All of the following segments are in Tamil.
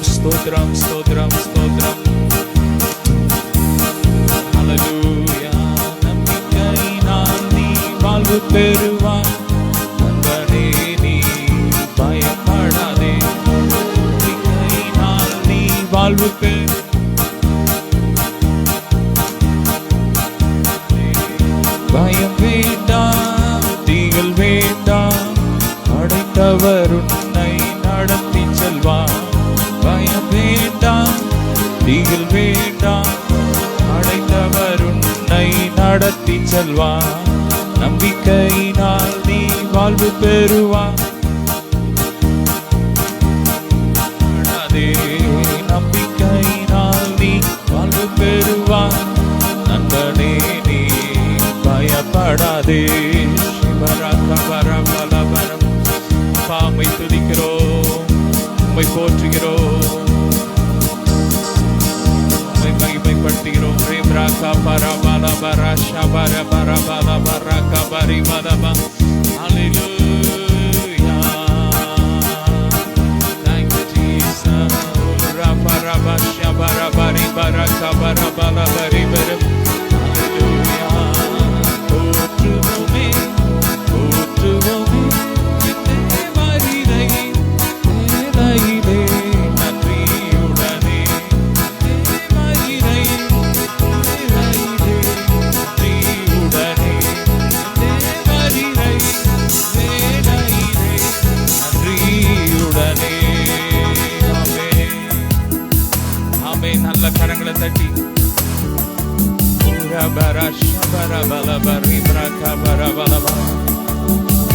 ஸ்தோத்திரம் ஸ்தோத்திரம் ஸ்தோத்திரம். ஹல்லேலூயா. நம்பிக்கையினால் நீ வாழ்வு பெறுவாய். நண்பனே நீ பயப்படாதே. நம்பிக்கையினால் நீ வாழ்வு பெறு. பயம் வேண்டாம், திகில் வேண்டாம், அடைத்தவர் உன்னை நடத்தி செல்வார். பயம் வேண்டாம், திகில் வேண்டாம், அடைத்தவர் உன்னை நடத்தி செல்வார். நம்பிக்கையினால் நீ வாழ்வு பெறுவாய். நம்பிக்கையினால் நீ வாழ்வு பெறுவாய். நண்பனே நீ பயப்படாதே. உம்மை துதிக்கிறோம், உம்மை போற்றுகிறோம், உம்மை மகிமைப்படுத்துகிறோம். நல்ல கரங்களை தட்டி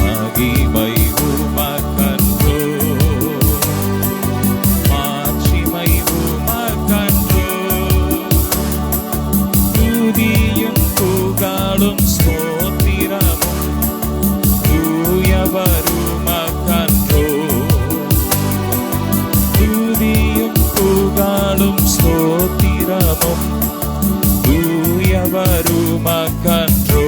மகிமை உமக்கன்றோ, மாட்சிமை உமக்கன்றோ, துதியும் புகழும் ஸ்தோத்திரமும் தூயவர் உமக்கன்றோ. துதியும் புகழும் ஸ்தோத்திரமும் தூயவர் உமக்கன்றோ.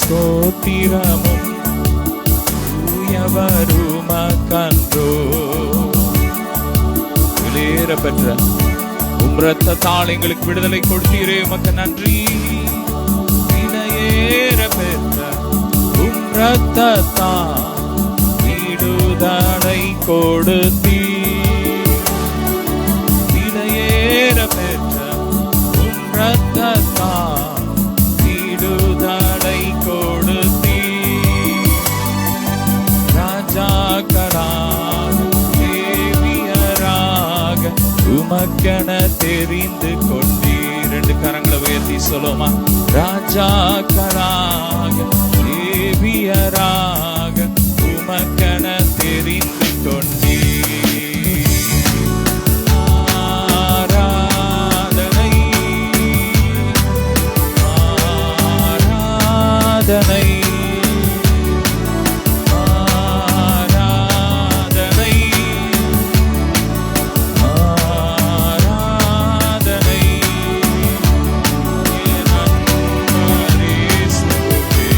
ஸ்தோத்திரமும் தூயவர் உமக்கன்றோ. வெளியேற பெற்ற உம் இரத்தத்தால் எங்களுக்கு விடுதலை கொடுத்தீரே, உமக்கு நன்றி. விலையேற பெற்ற உம் இரத்தத்தால் விடுதலை கொடுத்தீர். விலையேற பெற்ற உம் இரத்தத்தால் விடுதலை கொடுத்தீர். ராஜாக்களாக தேவியராக உமக்கென தெரிந்து கொண்டீர். ரெண்டு கரங்களை உயர்த்தி சொல்லுமா. ராஜாக்களாக தேவியராக உமக்கென தெரிந்து கொண்டீர். ஆராதனை ஆராதனை ஆராதனை ஆராதனை என் அன்பரே சுவே.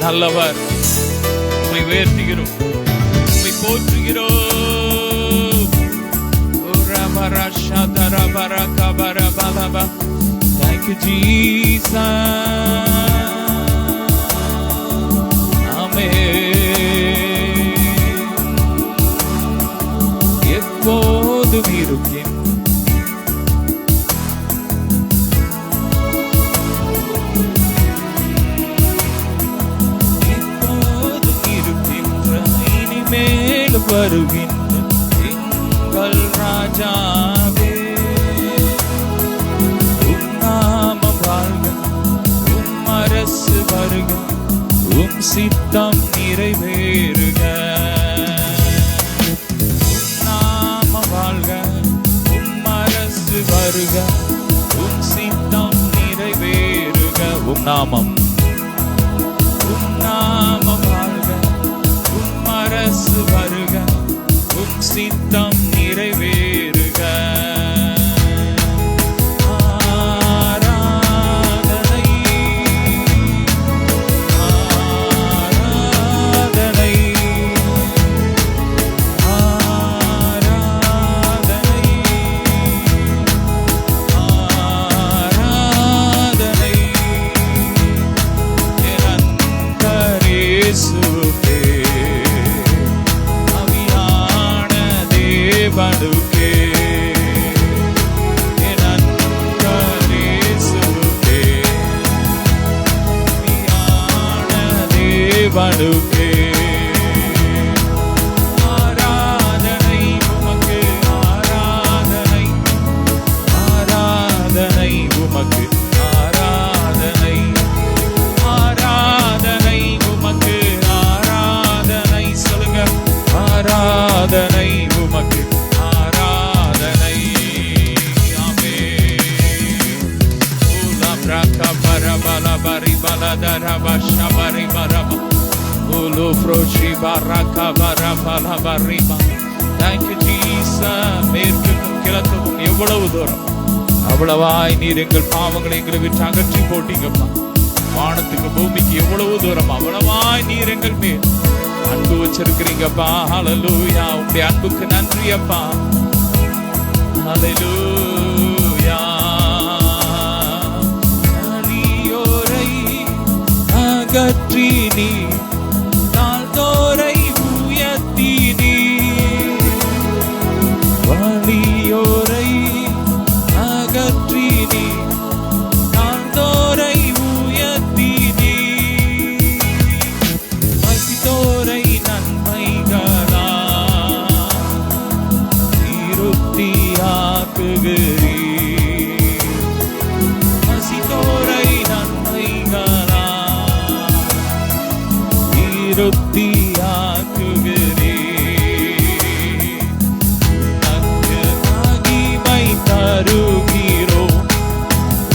நல்லவர். உம்மை உயர்த்துகிறோம், உம்மை போற்றுகிறோம். Thank you, Jesus. எப்போதும் இருக்கின்ற இனிமேலும் வருகின்ற எங்கள் ராஜாவே, உம் நாமம் வாழ்க, உம் அரசு வருக, உம் சித்தம் நிறைவேறுக. வருக, உம் சித்தம் நிறைவேறுக. உம் நாமம் வாழ்க, உம் அரசு வருக, உம் சித்தம் நிறைவேறுக. தேவனுக்கே ஆராதனை, உமக்கு ஆராதனை, ஆராதனை உமக்கு ஆராதனை, ஆராதனை உமக்கு ஆராதனை. சொல்லுங்க, ஆராதனை உமக்கு ஆராதனை. ஆமென். உலா பிரகா பரபல பரி பலதர பஷபரி பரப உலு ஃப்ரோஷி பரகா பரபல பரிமா. Thank you Jesus. மேற்குக்கும் கிழக்குக்கும் எவ்வளவு தூரம் அவ்வளவாய் நீர் எங்கள் பாவங்களை எங்களை விட்டு அகற்றி போட்டீங்கப்பா. வானத்துக்கு பூமிக்கு எவ்வளவு தூரம் அவ்வளவாய் நீர் எங்கள் மேல் அன்பு வச்சிருக்கிறீங்கப்பா. ஹல்லேலூயா. உங்களுடைய அன்புக்கு நன்றி அப்பா. ஹல்லேலூயா. அலியோரை அகற்றி நீ நாள்தோரை உயர்த்தி நீ, வலியோரை அகற்றி நீ நாள்தோரை உயர்த்தி நீ, பசித்தோரை நன்மைகளா திருப்தியாக்குகிறீ, பசித்தோரை நன்மைகளா திருப்தியாக்குகிறீ. உனக்கு மகிமை தருகிறோம்,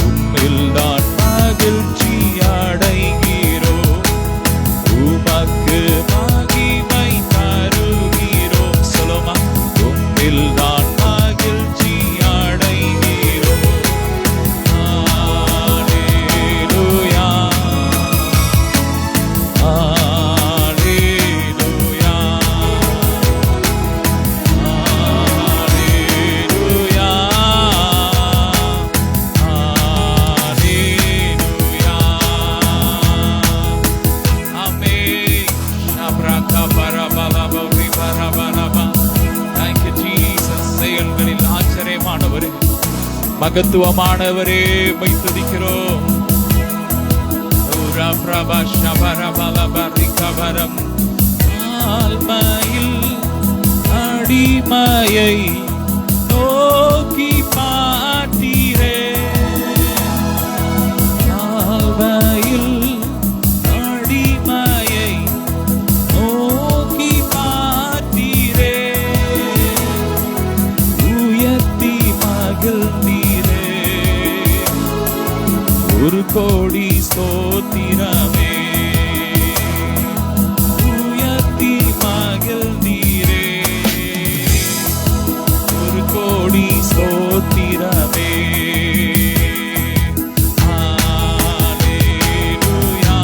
உம்மில் தான் மகிழ்ச்சி அடைகிறோம். உமக்கு மகிமை தருகிறோம். சொல்லுமா, உம்மில் தான் மகிழ்ச்சி அடைகிறோம். ஹல்லேலூயா. செயல்களில் ஆச்சரியமானவரே, மகத்துவமானவரே, உம்மை துதிக்கிறோம். ஆழ்மையில் அடிமையை நோக்கி பார்த்தீரே, ஆழ்மையில் அடிமையை நோக்கி பார்த்தீரே, உயர்த்தி மகிழ்ந்தீரே. ஒரு கோடி ஸ்தோத்திரமே, உயர்த்தி மகிழ்ந்தீரே. ஒரு கோடி ஸ்தோத்திரமே. ஹல்லேலூயா.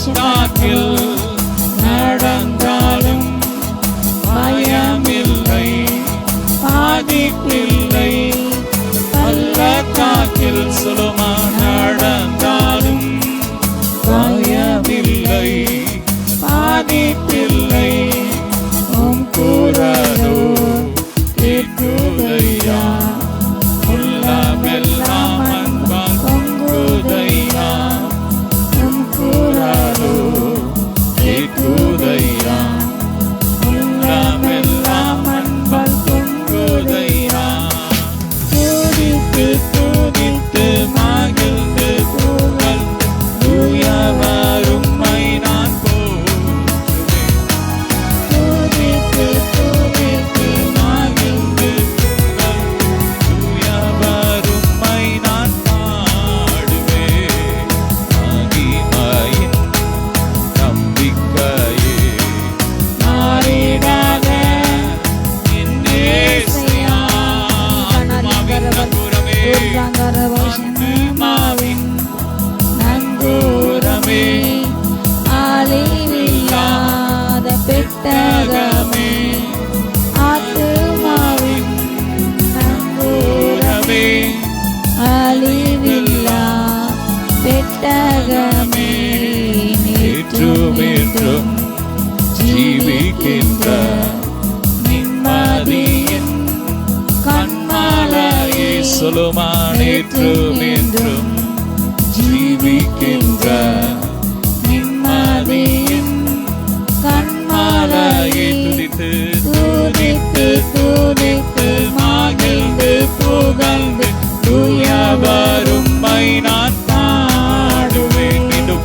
பள்ளத்தாக்கில் நடந்தாலும் பயமில்லை, பாதிப்பில்லை. பள்ளத்தாக்கில் சொல்லுமா, நடந்தாலும் பயமில்லை, பாதிப்பில்லை. உம் குரலோ கேட்குதையா, உள்ளமெல்லாம் அன்பால் பொங்குதையா. உம் குரலோ கேட்குதையா, உள்ளமெல்லாம் அன்பால் பொங்குதையா. துதித்து துதித்து மகிழ்ந்து புகழ் தூயவர் உம்மை நான் போற்றுவேன். துதித்து துதித்து மகிழ்ந்து புகழ் தூயவர் உம்மை நான் பாடுவேன். மகிமையின் நம்பிக்கையே மாறிடாத என் இயேசுயா. ஆத்மாவின் நங்கூரமே, ஆத்மாவின் நங்கூரமே, அழிவில்லாத பெட்டகமே, ஆத்துமாவின் நங்கூரமே, அழிவில்லா பெட்டகமே, நேற்றும் என்றும் ஜீவிக்கின்ற நிம்மதியின் கண்மாலையே. சொல்லுமா, நேற்றும் என்றும் ஜீவிக்கின்ற நிம்மதியின் கண்மாலையே. துதித்து துதித்து துதித்து மகிழ்ந்து புகழ்ந்து தூயவர் உம்மை நான் பாடுவேன். மீண்டும்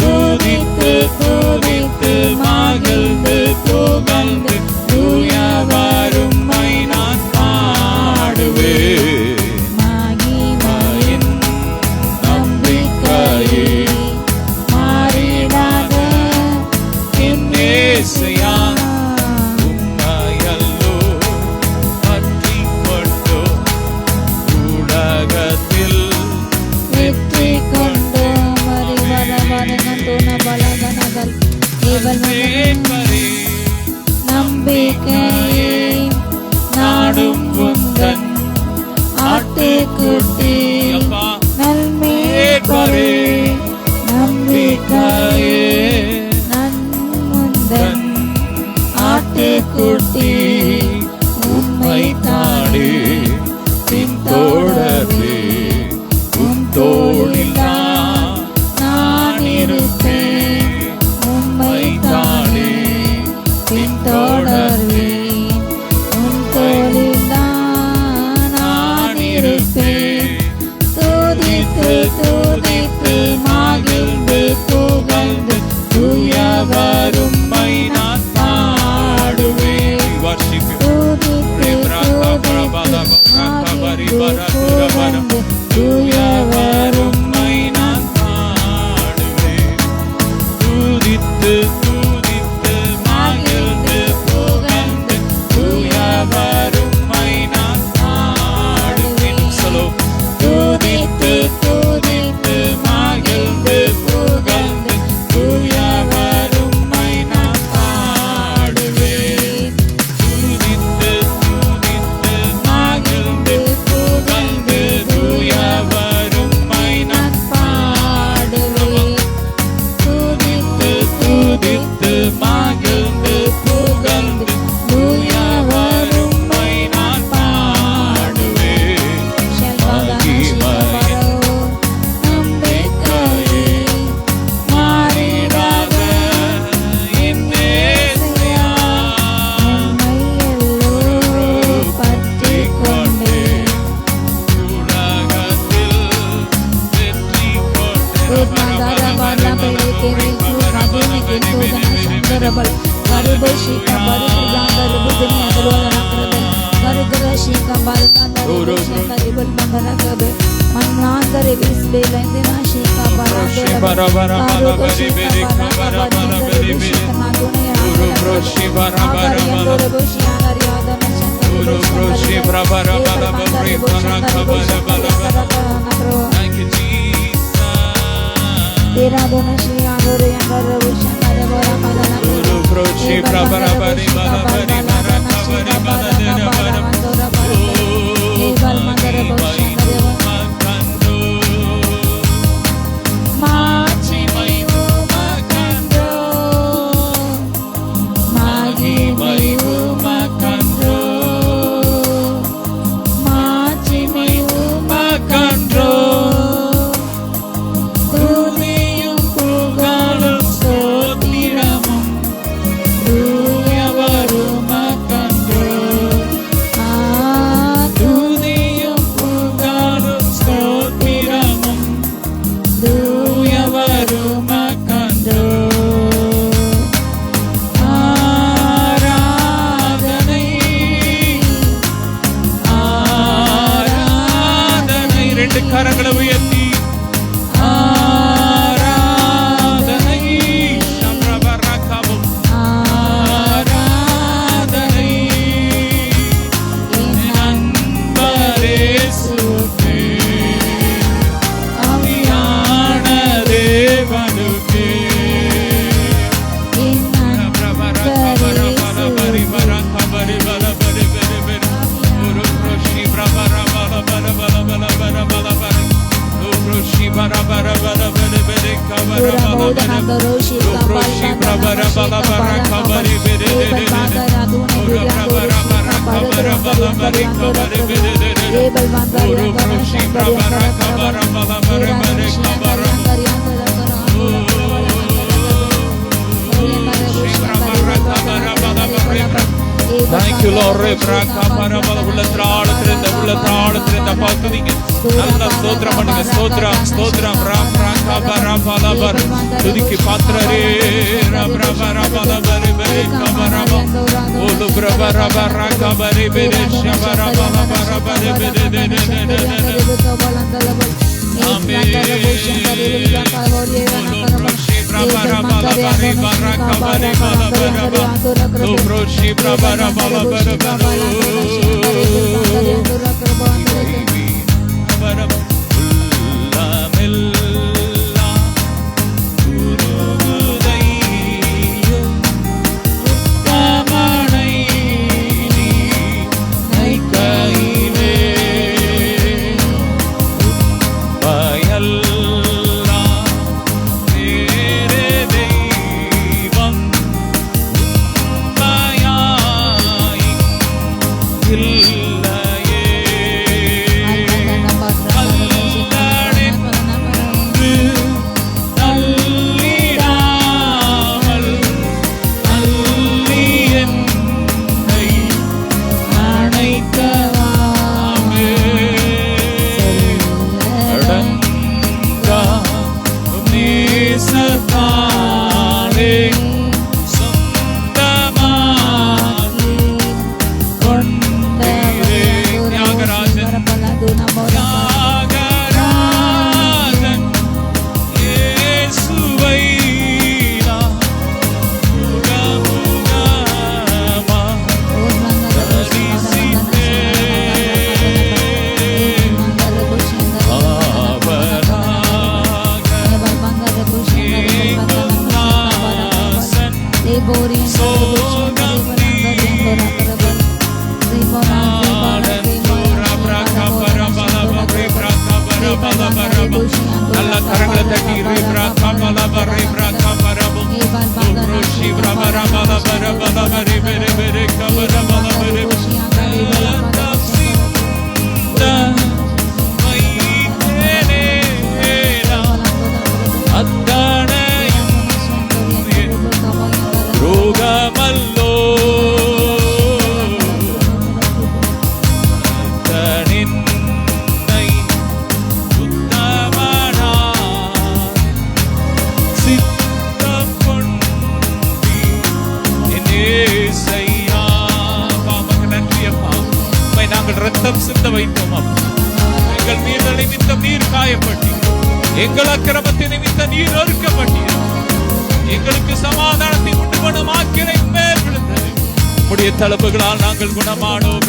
துதித்து துதித்து மகிழ்ந்து புகழ்ந்து தூயவர் உம்மை நான் பாடுவேன். மகிமையின் நம்பிக்கையே மாறிடாத என் இயேசுயா. உம்மையல்லோ பற்றிக் கொண்டோ உலகத்தில் வெற்றி கொண்டு மறிவரவரங்கந்தோன பலகனகள் கேவல் மீட்பரே. நம்பிக்கையே நாடும் உந்தன் ஆட்டுக்குட்டி அப்பா, நல்மேற்பரே. நம்பிக்கையே நன்முந்தன் ஆட்டுக்குட்டி உம்மை தானே பின்தொடர்வே. உம் தோளில் நான் இருப்பேன். உம்மை தானே பின்தொடர்வேன். உம் தோளில் நான் இருப்பேன். துதித்து துதித்து மகிழ்ந்து புகழ்ந்து தூயவர் உம்மை நான் பாடுவேன். Worship you. துதித்து துதித்து புகழ்ந்து தூயவர் உம்மை நான் பாடுவேன். துதித்து துதித்து மகிழ்ந்து புகழ்ந்து தூயவர் உம்மை நான் பாடுவேன். சொல்லும் துதித்து துதித்து மகிழ்ந்து புகழ்ந்து தூயவர் உம்மை நான் பாடுவேன். துதித்து துதித்து மகிழ்ந்து புகழ்ந்து தூயவர் உம்மை நான் பாடுவேன். துதித்து துதித்து மகிழ்ந்து புகழ்ந்து தூயவர் உம்மை நான் பாடுவேன். மகிமையின் நம்பிக்கையே மாறிடாத என் இயேசுயா. பற்றிக் கொண்டேன் உலகத்தில் வெற்றி Thank you, Jesus. Tira dona shi agore yandara busha kare bora kalana Guru prochi prabara bari bala bari mara kabari bala dera bara Ebal mandara busha kare makando Machi mayu makando Magi mayu makando Machi mayu makando Tuniyum pugalum sotiramum Duyavaru makando Tuniyum pugalum sotiramum Duyavaru makando ஆராதனை ஆராதனை ரெண்டு கரங்களை உயர்த்தி ஆராதனை சம்ரபரகபம் ஆராதனை அன்பரேசுவே ஆவியான தேவனுக்கே Thank you, Lord. உள்ளத்திலிருந்த பார்க்குறீங்க. நல்ல ஸ்தோத்திரம் பண்ணுங்க. ஸ்தோத்திரம் ஸ்தோத்திரம் ராம் ராகபரபலபர் துதிக்கு பாத்திரரே ராம் ரபரபலபர் பெரே கபரப ஓலு பிரபரபரகபரி பெரே ஷபரபலபரபரி பெரே ஆமென். நல்ல கரங்களை தட்டி ரோகமல்லோ ரத்தம் சிந்த வைத்தோம். எங்கள் மீறல் நிமித்தம் நீர் காயப்பட்டீர், எங்கள் அக்கிரமத்தின் நிமித்தம் நீர் நொறுக்கப்பட்டீர். எங்களுக்கு சமாதானத்தை உண்டு பண்ணும் ஆக்கினை மேல் விழுந்தது. உம்முடைய தழும்புகளால் நாங்கள் குணமானோம்.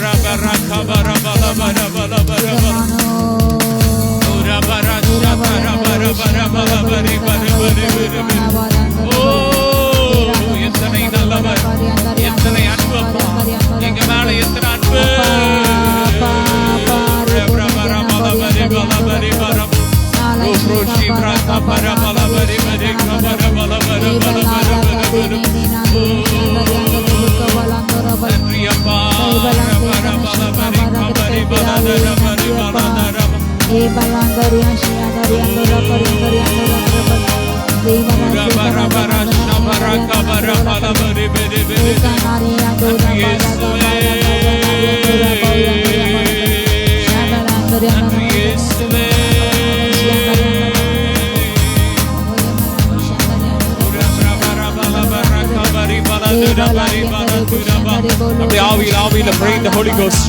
அப்படியே ஆவியில pray the Holy Ghost,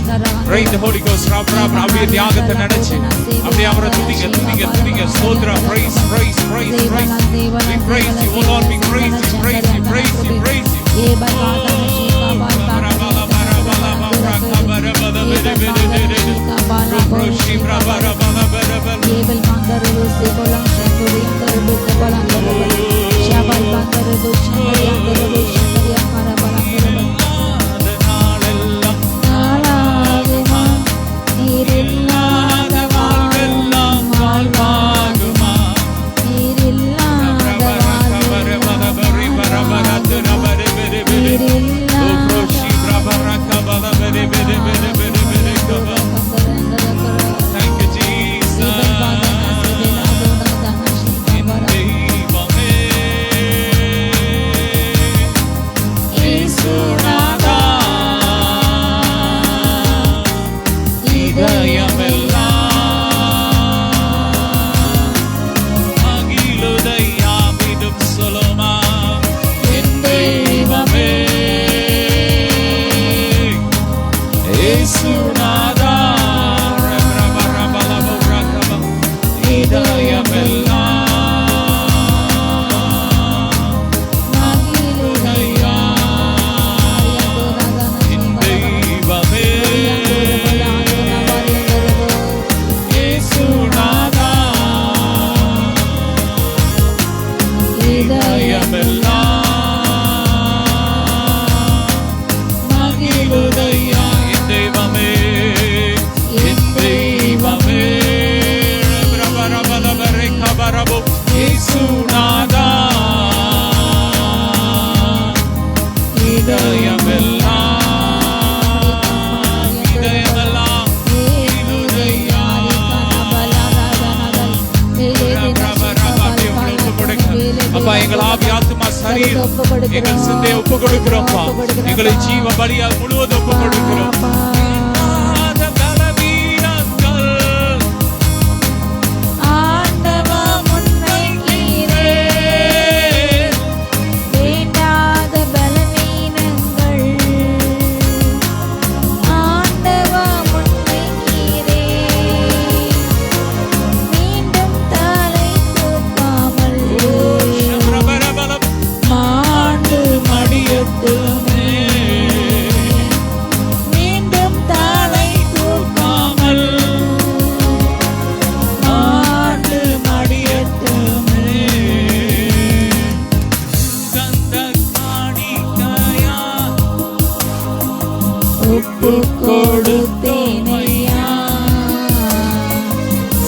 pray the Holy Ghost. அப்படியே தியாகத்தை நினைச்சு அப்படியே அவரை துதிங்க ஸ்தோத்திரம். praise we praise you, oh Lord, we praise you. எங்கள் ஆவி ஆத்துமா சரீரம் எங்கள் சிந்தையை ஒப்பு கொடுக்கிறோம். எங்களை ஜீவ பலியால் முழுவதும் ஒப்பு கொடுக்கிறோம்.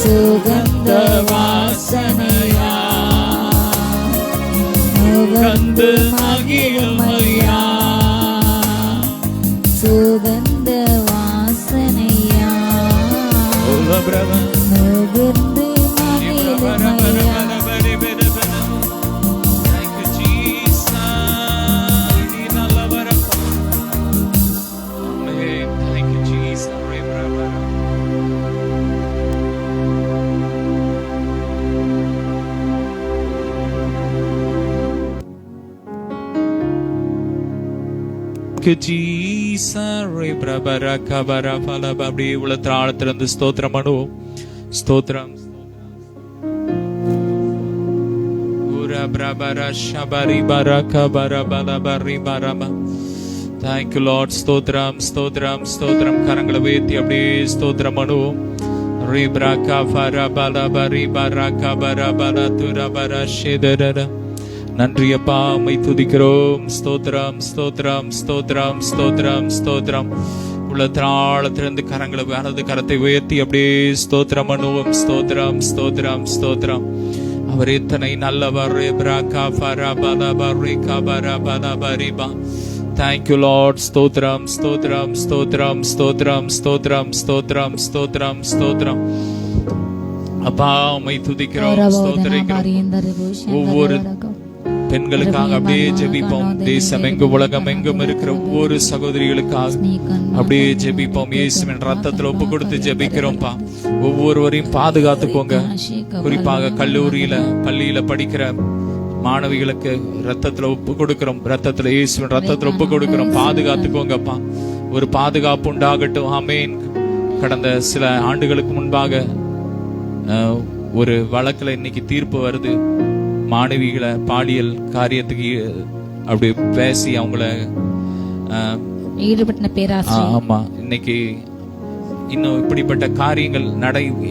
சுகந்த வாசனையா முகந்து மகிழுமையா சுகந்த வாசனையா முகந்து மகிழுமையா. அப்படியே உள்ளத்துல ஆழத்திலிருந்து ஸ்தோத்திரம் பண்ணுவோம். ஸ்தோத்திரம். Thank you Lord. ஸ்தோத்திரம் ஸ்தோத்திரம் ஸ்தோத்திரம். கரங்களை உயர்த்தி அப்படியே ஸ்தோத்திரம் பண்ணுவோம். நன்றி அப்பா, உம்மை துதிக்கிறோம். ஸ்தோத்திரம் ஸ்தோத்திரம் ஸ்தோத்திரம் ஸ்தோத்திரம் ஸ்தோத்திரம். உள்ளத்திலிருந்து கரங்களை வலது கரத்தை உயர்த்தி அப்படியே ஸ்தோத்திரம் பண்ணுவோம். ஸ்தோத்திரம் ஸ்தோத்திரம் ஸ்தோத்திரம். அவர் எத்தனை நல்லவர். Thank you Lord. ஸ்தோத்திரம் ஸ்தோத்திரம் ஸ்தோத்திரம் ஸ்தோத்திரம் ஸ்தோத்திரம் ஸ்தோத்திரம் ஸ்தோத்திரம் ஸ்தோத்திரம். அப்பா உம்மை துதிக்கிறோம், ஸ்தோத்திரிக்கிறோம். ஒவ்வொரு பெண்களுக்காக அப்படியே ஜெபிப்போம். தேசம் எங்கும் உலகம் எங்கும் இருக்கிற ஒவ்வொரு சகோதரிகளுக்காக அப்படியே ஜெபிப்போம். இயேசுவின் ரத்தத்துல ஒப்பு கொடுத்து ஜெபிக்கிறோம்ப்பா. ஒவ்வொருவரையும் பாதுகாத்துக்கோங்க. குறிப்பாக கல்லூரியில பள்ளியில படிக்கிற மாணவிகளுக்கு ரத்தத்துல ஒப்பு கொடுக்கிறோம். ரத்தத்துல இயேசுவின் ரத்தத்துல ஒப்பு கொடுக்கிறோம். பாதுகாத்துக்கோங்கப்பா. ஒரு பாதுகாப்பு உண்டாகட்டும். ஆமேன். கடந்த சில ஆண்டுகளுக்கு முன்பாக ஒரு வழக்குல இன்னைக்கு தீர்ப்பு வருது. மாணவிகளை பாலியல் காரியத்துக்கு அப்படி பேசி அவங்கள ஈடுபட்ட பேராசிரியர். ஆமா, இன்னைக்கு இன்னும் இப்படிப்பட்ட காரியங்கள்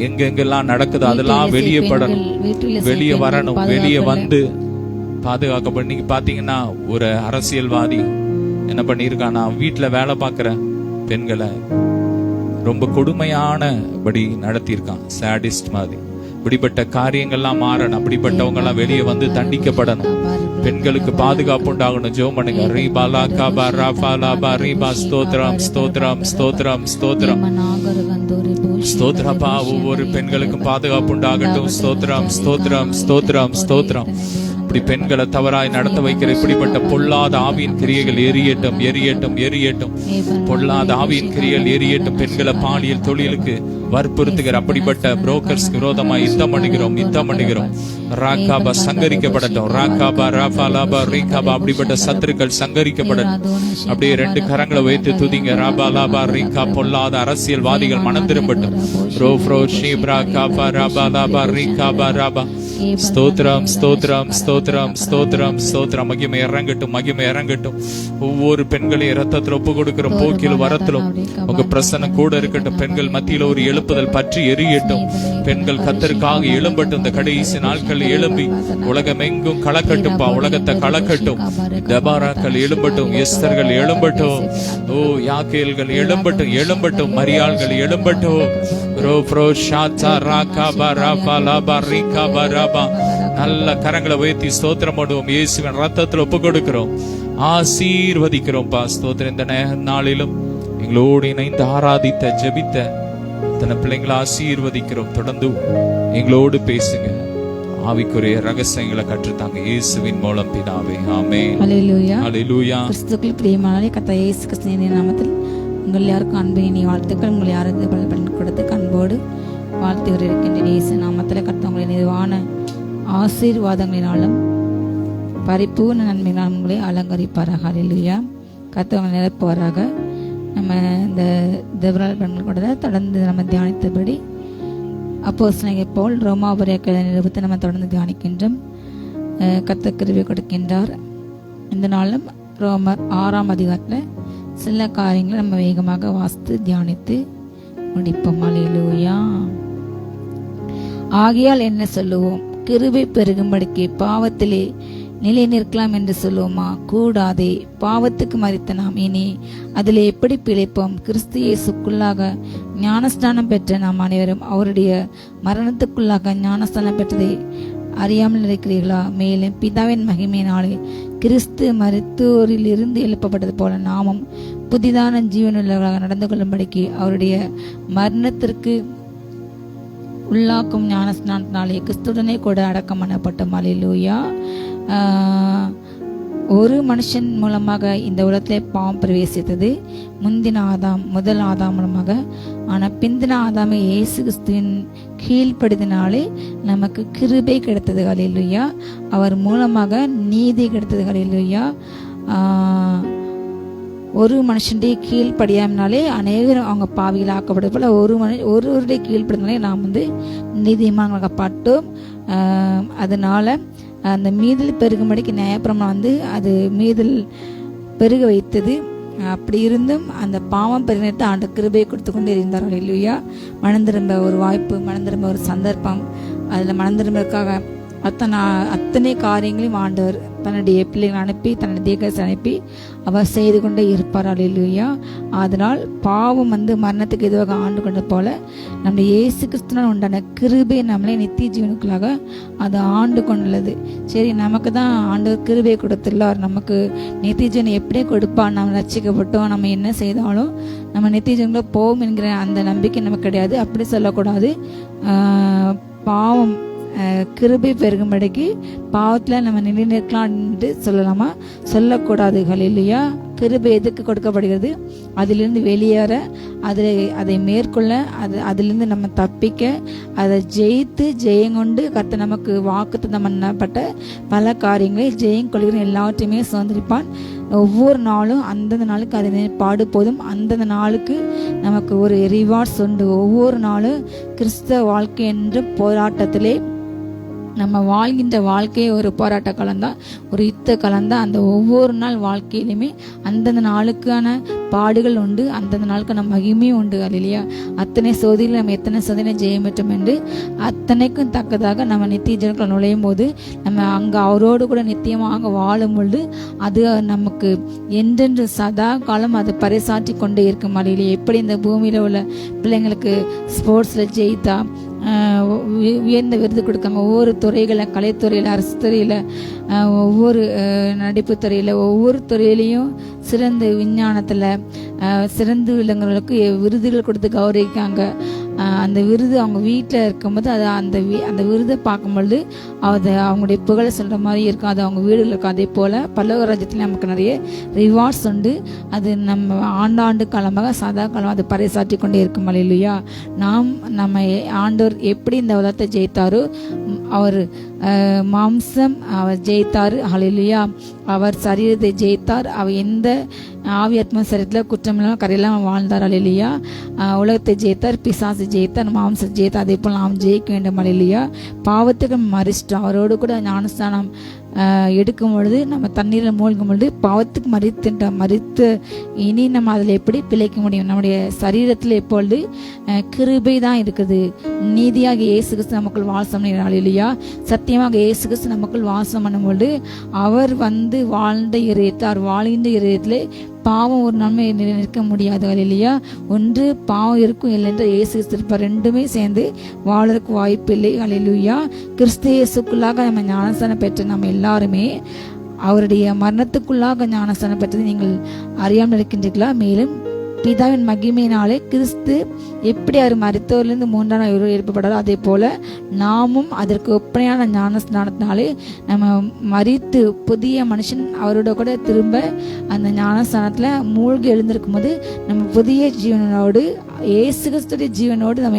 எங்கெங்கெல்லாம் நடக்குது அதெல்லாம் வெளியேப்படணும், வெளியே வரணும். வெளியே வந்து பாதுகாக்கப்படும். இன்னைக்கு பாத்தீங்கன்னா ஒரு அரசியல்வாதி என்ன பண்ணிருக்கானா, வீட்டுல வேலை பார்க்கிற பெண்களை ரொம்ப கொடுமையானபடி நடத்தியிருக்கான். சாடிஸ்ட் மாதிரி. இப்படிப்பட்ட காரியங்கள்லாம் மாறணும். அப்படிப்பட்டவங்க எல்லாம் வெளியே வந்து தண்டிக்கப்படணும். பெண்களுக்கு பாதுகாப்பு உண்டாகணும். ஜெபம் பண்ணுங்க. ரீபாலா காபா ராஃபாலா பா ரீபா. ஸ்தோத்திரம் ஸ்தோத்திரம் ஸ்தோத்திரம் ஸ்தோத்திரம் ஸ்தோத்திரப்பா. ஒவ்வொரு பெண்களுக்கும் பாதுகாப்பு உண்டாகட்டும். ஸ்தோத்திரம் ஸ்தோத்திரம் ஸ்தோத்திரம் ஸ்தோத்திரம். இப்படி பெண்களை தவறாய் நடத்த வைக்கிற இப்படிப்பட்ட பொல்லாத ஆவியின் கிரியைகள் எரியட்டும் எரியட்டும் எரியட்டும். பொல்லாத ஆவியின் கிரியைகள் எரியட்டும். பெண்களை பாலியல் தொழிலுக்கு வற்புறுத்துகிற அப்படிப்பட்ட புரோக்கர்ஸ் விரோதமாய் யுத்தம் பண்ணுகிறோம். ராகாபா சங்கரிக்கப்படட்டும். ராகாபா ராபாலாபா ரீகாபா. அப்படிப்பட்ட சத்துருக்கள் சங்கரிக்கப்படட்டும். அப்படியே ரெண்டு கரங்களை வைத்து துதிங்க. ராபாலாபா ரீகா. பொல்லாத அரசியல்வாதிகள் மனம் திரும்பட்டும். ரோஃப்ரோ ஷீப்ரா காபா ராபாலாபா ரீகாபா ராபா. ஸ்தோத்திரம் ஸ்தோத்திரம் ஸ்தோத்திரம் ஸ்தோத்திரம் ஸ்தோத்திரம். மகிமை இறங்கட்டும், மகிமை இறங்கட்டும். ஒவ்வொரு பெண்களையும் ரத்தத்தில் ஒப்பு கொடுக்கிறோம். போக்கிலும் வரத்திலும் உங்க பிரசன்னம் கூட இருக்கட்டும். பெண்கள் மத்தியில ஒரு எழுப்புதல் பற்றி எரியட்டும். பெண்கள் கர்த்தருக்காக எழும்பட்டும். இந்த கடைசி நாட்கள் எழும்பி உலகம் எங்கும் கலக்கட்டும்பா. உலகத்தை கலக்கட்டும். தெபாராக்கள் எழும்பட்டும். எஸ்தர்கள் எழும்பட்டும். ஓ யாக்கேல்கள் எழும்பட்டும் எழும்பட்டும். மரியாள்கள் எழும்பட்டும். நல்ல கரங்களை உயர்த்தி ஸ்தோத்திரம் பண்ணுவோம். இயேசுவின் ரத்தத்தில் ஒப்பு கொடுக்கிறோம். ஆசீர்வதிக்கிறோம் பா. ஸ்தோத்திரம். இந்த நாளிலும் எங்களோடு இணைந்து ஆராதித்த ஜெபித்த தன பிள்ளைங்களை ஆசீர்வதிக்கிறோம். தொடர்ந்து எங்களோடு பேசுங்க. ஆவிக்குரிய ரகசியங்களை கற்றுத்தாங்க. இயேசுவின் மூலம் பிதாவே. ஆமென். ஹல்லேலூயா. ஹல்லேலூயா. கிறிஸ்துவுக்குள் பிரியமானவர்களே, கர்த்தர் இயேசு கிறிஸ்துவின் நாமத்தில் உங்கள் யாருக்கும் அன்பின் வாழ்த்துக்கள். உங்கள் யாருக்கு பலன் கொடுத்து அன்போடு வாழ்த்து இருக்கின்ற இயேசு நாமத்தில் கர்த்தர் நிர்வாண ஆசீர்வாதங்களினாலும் பரிபூர்ண நன்மையினாலும் உங்களை அலங்கரிப்பாராக. ஹல்லேலூயா. கர்த்தர் நிரப்புவாராக. நம்ம இந்த தேவரால் பெண்கள் கூட தொடர்ந்து நம்ம தியானித்தபடி அப்போஸ்தலனாகிய பவுல் ரோமாபுரிய நிருபத்தை நம்ம தொடர்ந்து தியானிக்கின்றோம். கர்த்தர் கிருபை கொடுக்கின்றார். இந்த நாளும் ரோமர் 6ஆம் அதிகாரத்தில் சில காரியங்களை நம்ம வேகமாக வாசித்து தியானித்து முடிப்போம். ஹல்லேலூயா. ஆகையால் என்ன சொல்லுவோம்? கிருபை பெருகும்படிக்கு பாவத்திலே நிலை நிற்கலாம் என்று சொல்லுவோமா? கூடாதே. பாவத்துக்கு மரித்த நாம் இனி அதில் எப்படி பிழைப்போம்? கிறிஸ்து இயேசுக்குள்ளாக ஞானஸ்தானம் பெற்ற நாம் அனைவரும் அவருடைய மரணத்துக்குள்ளாக ஞானஸ்தானம் பெற்றதை அறியாமல் இருக்கிறீர்களா? மேலும் பிதாவின் மகிமையினாலே கிறிஸ்து மரித்தோரில் இருந்து எழுப்பப்பட்டது போல நாமும் புதிதான ஜீவனுள்ளவர்களாக நடந்து கொள்ளும்படிக்கு அவருடைய மரணத்திற்கு உள்ளாக்கும் ஞானஸ்நானத்தினாலே கிறிஸ்துடனே கூட அடக்கம் பண்ணப்பட்டோம். ஹல்லேலூயா. ஒரு மனுஷன் மூலமாக இந்த உலகத்திலே பாவம் பிரவேசித்தது. முந்தின ஆதாம் முதல் ஆதாம் மூலமாக. ஆனால் பிந்தின ஆதாமை இயேசு கிறிஸ்துவின் கீழ்ப்படிதனாலே நமக்கு கிருபை கிடைத்தது. ஹல்லேலூயா. அவர் மூலமாக நீதி கிடைத்தது. ஹல்லேலூயா. ஒரு மனுஷனுடைய கீழ்ப்படியாமனாலே அநேகரும் அவங்க பாவிகள் ஆக்கப்படுது போல ஒருவருடைய கீழ்ப்படினாலே நாம் நீதிமான்களாக்கப்பட்டோம். அதனால அந்த மீதல் பெருகும்படிக்கு நியாயப்பிரமாணம் அது மீதல் பெருக வைத்தது. அப்படி இருந்தும் அந்த பாவம் பெருகினத்தை ஆண்டு கிருபையை கொடுத்து கொண்டு இருந்தார்கள். இல்லையா? மனந்திரும்ப ஒரு வாய்ப்பு, மனந்திரும்ப ஒரு சந்தர்ப்பம், அதில் மனந்திரும்பதற்காக அத்தனை காரியங்களையும் ஆண்டவர் தன்னுடைய பிள்ளைகளை அனுப்பி தன்னுடைய தீர்க்கதரிசி அனுப்பி அவர் செய்து கொண்டே இருப்பார். அல்லேலூயா. அதனால் பாவம் மரணத்துக்கு எதுவாக ஆண்டு கொண்ட போல நம்முடைய இயேசு கிறிஸ்துவால் உண்டான கிருபை நம்மளே நித்திய ஜீவனுக்குள்ளாக அது ஆண்டு கொண்டுள்ளது. சரி, நமக்கு தான் ஆண்டவர் கிருபை கொடுத்துள்ளார், நமக்கு நித்திய ஜீவனை எப்படியே கொடுப்பார், நம்ம ரட்சிக்கப்பட்டோம், நம்ம என்ன செய்தாலும் நம்ம நித்திய ஜீவனுக்குள்ள போவோம் என்கிற அந்த நம்பிக்கை நமக்கு கிடையாது. அப்படி சொல்லக்கூடாது. பாவம் கிருபை பெருகும்படிக்கு பாவத்தில் நம்ம நிலை நிற்கலாம் என்று சொல்லலாமா? சொல்லக்கூடாது. ஹல்லேலூயா. கிருபை எதுக்கு கொடுக்கப்படுகிறது? அதிலிருந்து வெளியேற, அதை மேற்கொள்ள, அதிலிருந்து நம்ம தப்பிக்க, அதை ஜெயித்து ஜெயங்கொண்டு கர்த்தர் நமக்கு வாக்குத்தத்தம் பண்ணப்பட்ட பல காரியங்களை ஜெயம் கொள்கிற எல்லாவற்றையுமே சுதந்திரிப்பான். ஒவ்வொரு நாளும் அந்தந்த நாளுக்கு அதை பாடு போதும். அந்தந்த நாளுக்கு நமக்கு ஒரு ரிவார்ட்ஸ் உண்டு. ஒவ்வொரு நாளும் கிறிஸ்தவ வாழ்க்கை என்ற போராட்டத்திலே நம்ம வாழ்கின்ற வாழ்க்கையே ஒரு போராட்ட காலம்தான், ஒரு யுத்த காலம்தான். அந்த ஒவ்வொரு நாள் வாழ்க்கையிலுமே அந்தந்த நாளுக்கான பாடுகள் உண்டு, அந்தந்த நாளுக்கான மகிமையும் உண்டு. அல்லேலூயா. அத்தனை சோதனையில் நம்ம எத்தனை சோதனை ஜெயம் பெற்றோம் என்று அத்தனைக்கும் தக்கதாக நம்ம நித்திய ஜீவனுக்குள்ள நுழையும் போது நம்ம அங்கே அவரோடு கூட நித்தியமாக வாழும் பொழுது அது நமக்கு என்றென்று சதா காலம் அது பறைசாற்றி கொண்டே இருக்கும். அல்லேலூயா. எப்படி இந்த பூமியில் உள்ள பிள்ளைங்களுக்கு ஸ்போர்ட்ஸில் ஜெயித்தா உயர்ந்த விருது கொடுக்காம ஒவ்வொரு துறைகளில், கலைத்துறையில், அரசு துறையில், ஒவ்வொரு நடிப்பு துறையில், ஒவ்வொரு துறையிலையும் சிறந்த விஞ்ஞானத்தில் சிறந்து விளங்குறவர்களுக்கு விருதுகள் கொடுத்து கௌரவிக்காங்க. அந்த விருது அவங்க வீட்டில் இருக்கும்போது அது அந்த விருதை பார்க்கும்பொழுது அவங்களுடைய புகழை சொல்கிற மாதிரி இருக்கும். அது அவங்க வீடுகள் இருக்கும். அதே போல் பல்லவ ராஜ்யத்தில் நமக்கு நிறைய ரிவார்ட்ஸ் உண்டு. அது நம்ம ஆண்டாண்டு காலமாக சதா காலம் அது பறைசாற்றி கொண்டே இருக்கும். அல்லேலூயா. நம்ம ஆண்டவர் எப்படி இந்த உலகத்தை ஜெயித்தாரோ, அவர் மாம்சம் அவர் ஜெயித்தார். அல்லேலூயா. அவர் சரீரத்தை ஜெயித்தார். அவர் எந்த ஆவி ஆத்மா சரீரத்தில் குற்றமில்லாமல் கரையெல்லாம் வாழ்ந்தார். அல்லேலூயா. உலகத்தை ஜெயித்தார், பிசாசு ஜெயித்தார், மாம்சத்தை ஜெயித்தார். அதே போல் நாம் ஜெயிக்க வேண்டும். அல்லேலூயா. பாவத்துக்கு மறிச்சிட்டோம். அவரோடு கூட ஞானஸ்தானம் எடுக்கும் பொழுது, நம்ம தண்ணீரில் மூழ்கும் பொழுது பாவத்துக்கு மறித்து இனி நம்ம அதில் எப்படி பிழைக்க முடியும்? நம்முடைய சரீரத்தில் எப்பொழுது கிருபை தான் இருக்குது. நீதியாக இயேசு கிறிஸ்து நமக்குள் வாசம் இல்லையா? சத்தியமாக இயேசு கிறிஸ்து நமக்குள் வாசம் பண்ணும்பொழுது அவர் வாழ்ந்த இதயத்தார் வாழ்கின்ற இதயத்திலே பாவம் ஒரு நன்மை நிற்க முடியாது. இல்லையா? ஒன்று பாவம் இருக்கும், இல்லைன்ற இயேசு கிறிஸ்து ரெண்டுமே சேர்ந்து வாழறதுக்கு வாய்ப்பு இல்லை. அல்லேலூயா. கிறிஸ்து இயேசுக்குள்ளாக நம்ம ஞானஸ்தானம் பெற்ற நம்ம எல்லாருமே அவருடைய மரணத்துக்குள்ளாக ஞானஸ்தானம் பெற்றது நீங்கள் அறியாமல் இருக்கின்றீர்களா? மேலும் பிதாவின் மகிமையினாலே கிறிஸ்து எப்படி அவர் மரித்தோரிலிருந்து மூன்றாம் நாள் எழுப்பப்படாரோ அதே போல நாமும் அதற்கு ஒப்பனையான ஞானஸ்தானத்தினாலே நம்ம மரித்து புதிய மனுஷன் அவரோட கூட திரும்ப அந்த ஞானஸ்தானத்தில் மூழ்கி எழுந்திருக்கும் போது நம்ம புதிய ஜீவனோடு இயேசு கிறிஸ்துடைய ஜீவனோடு நம்ம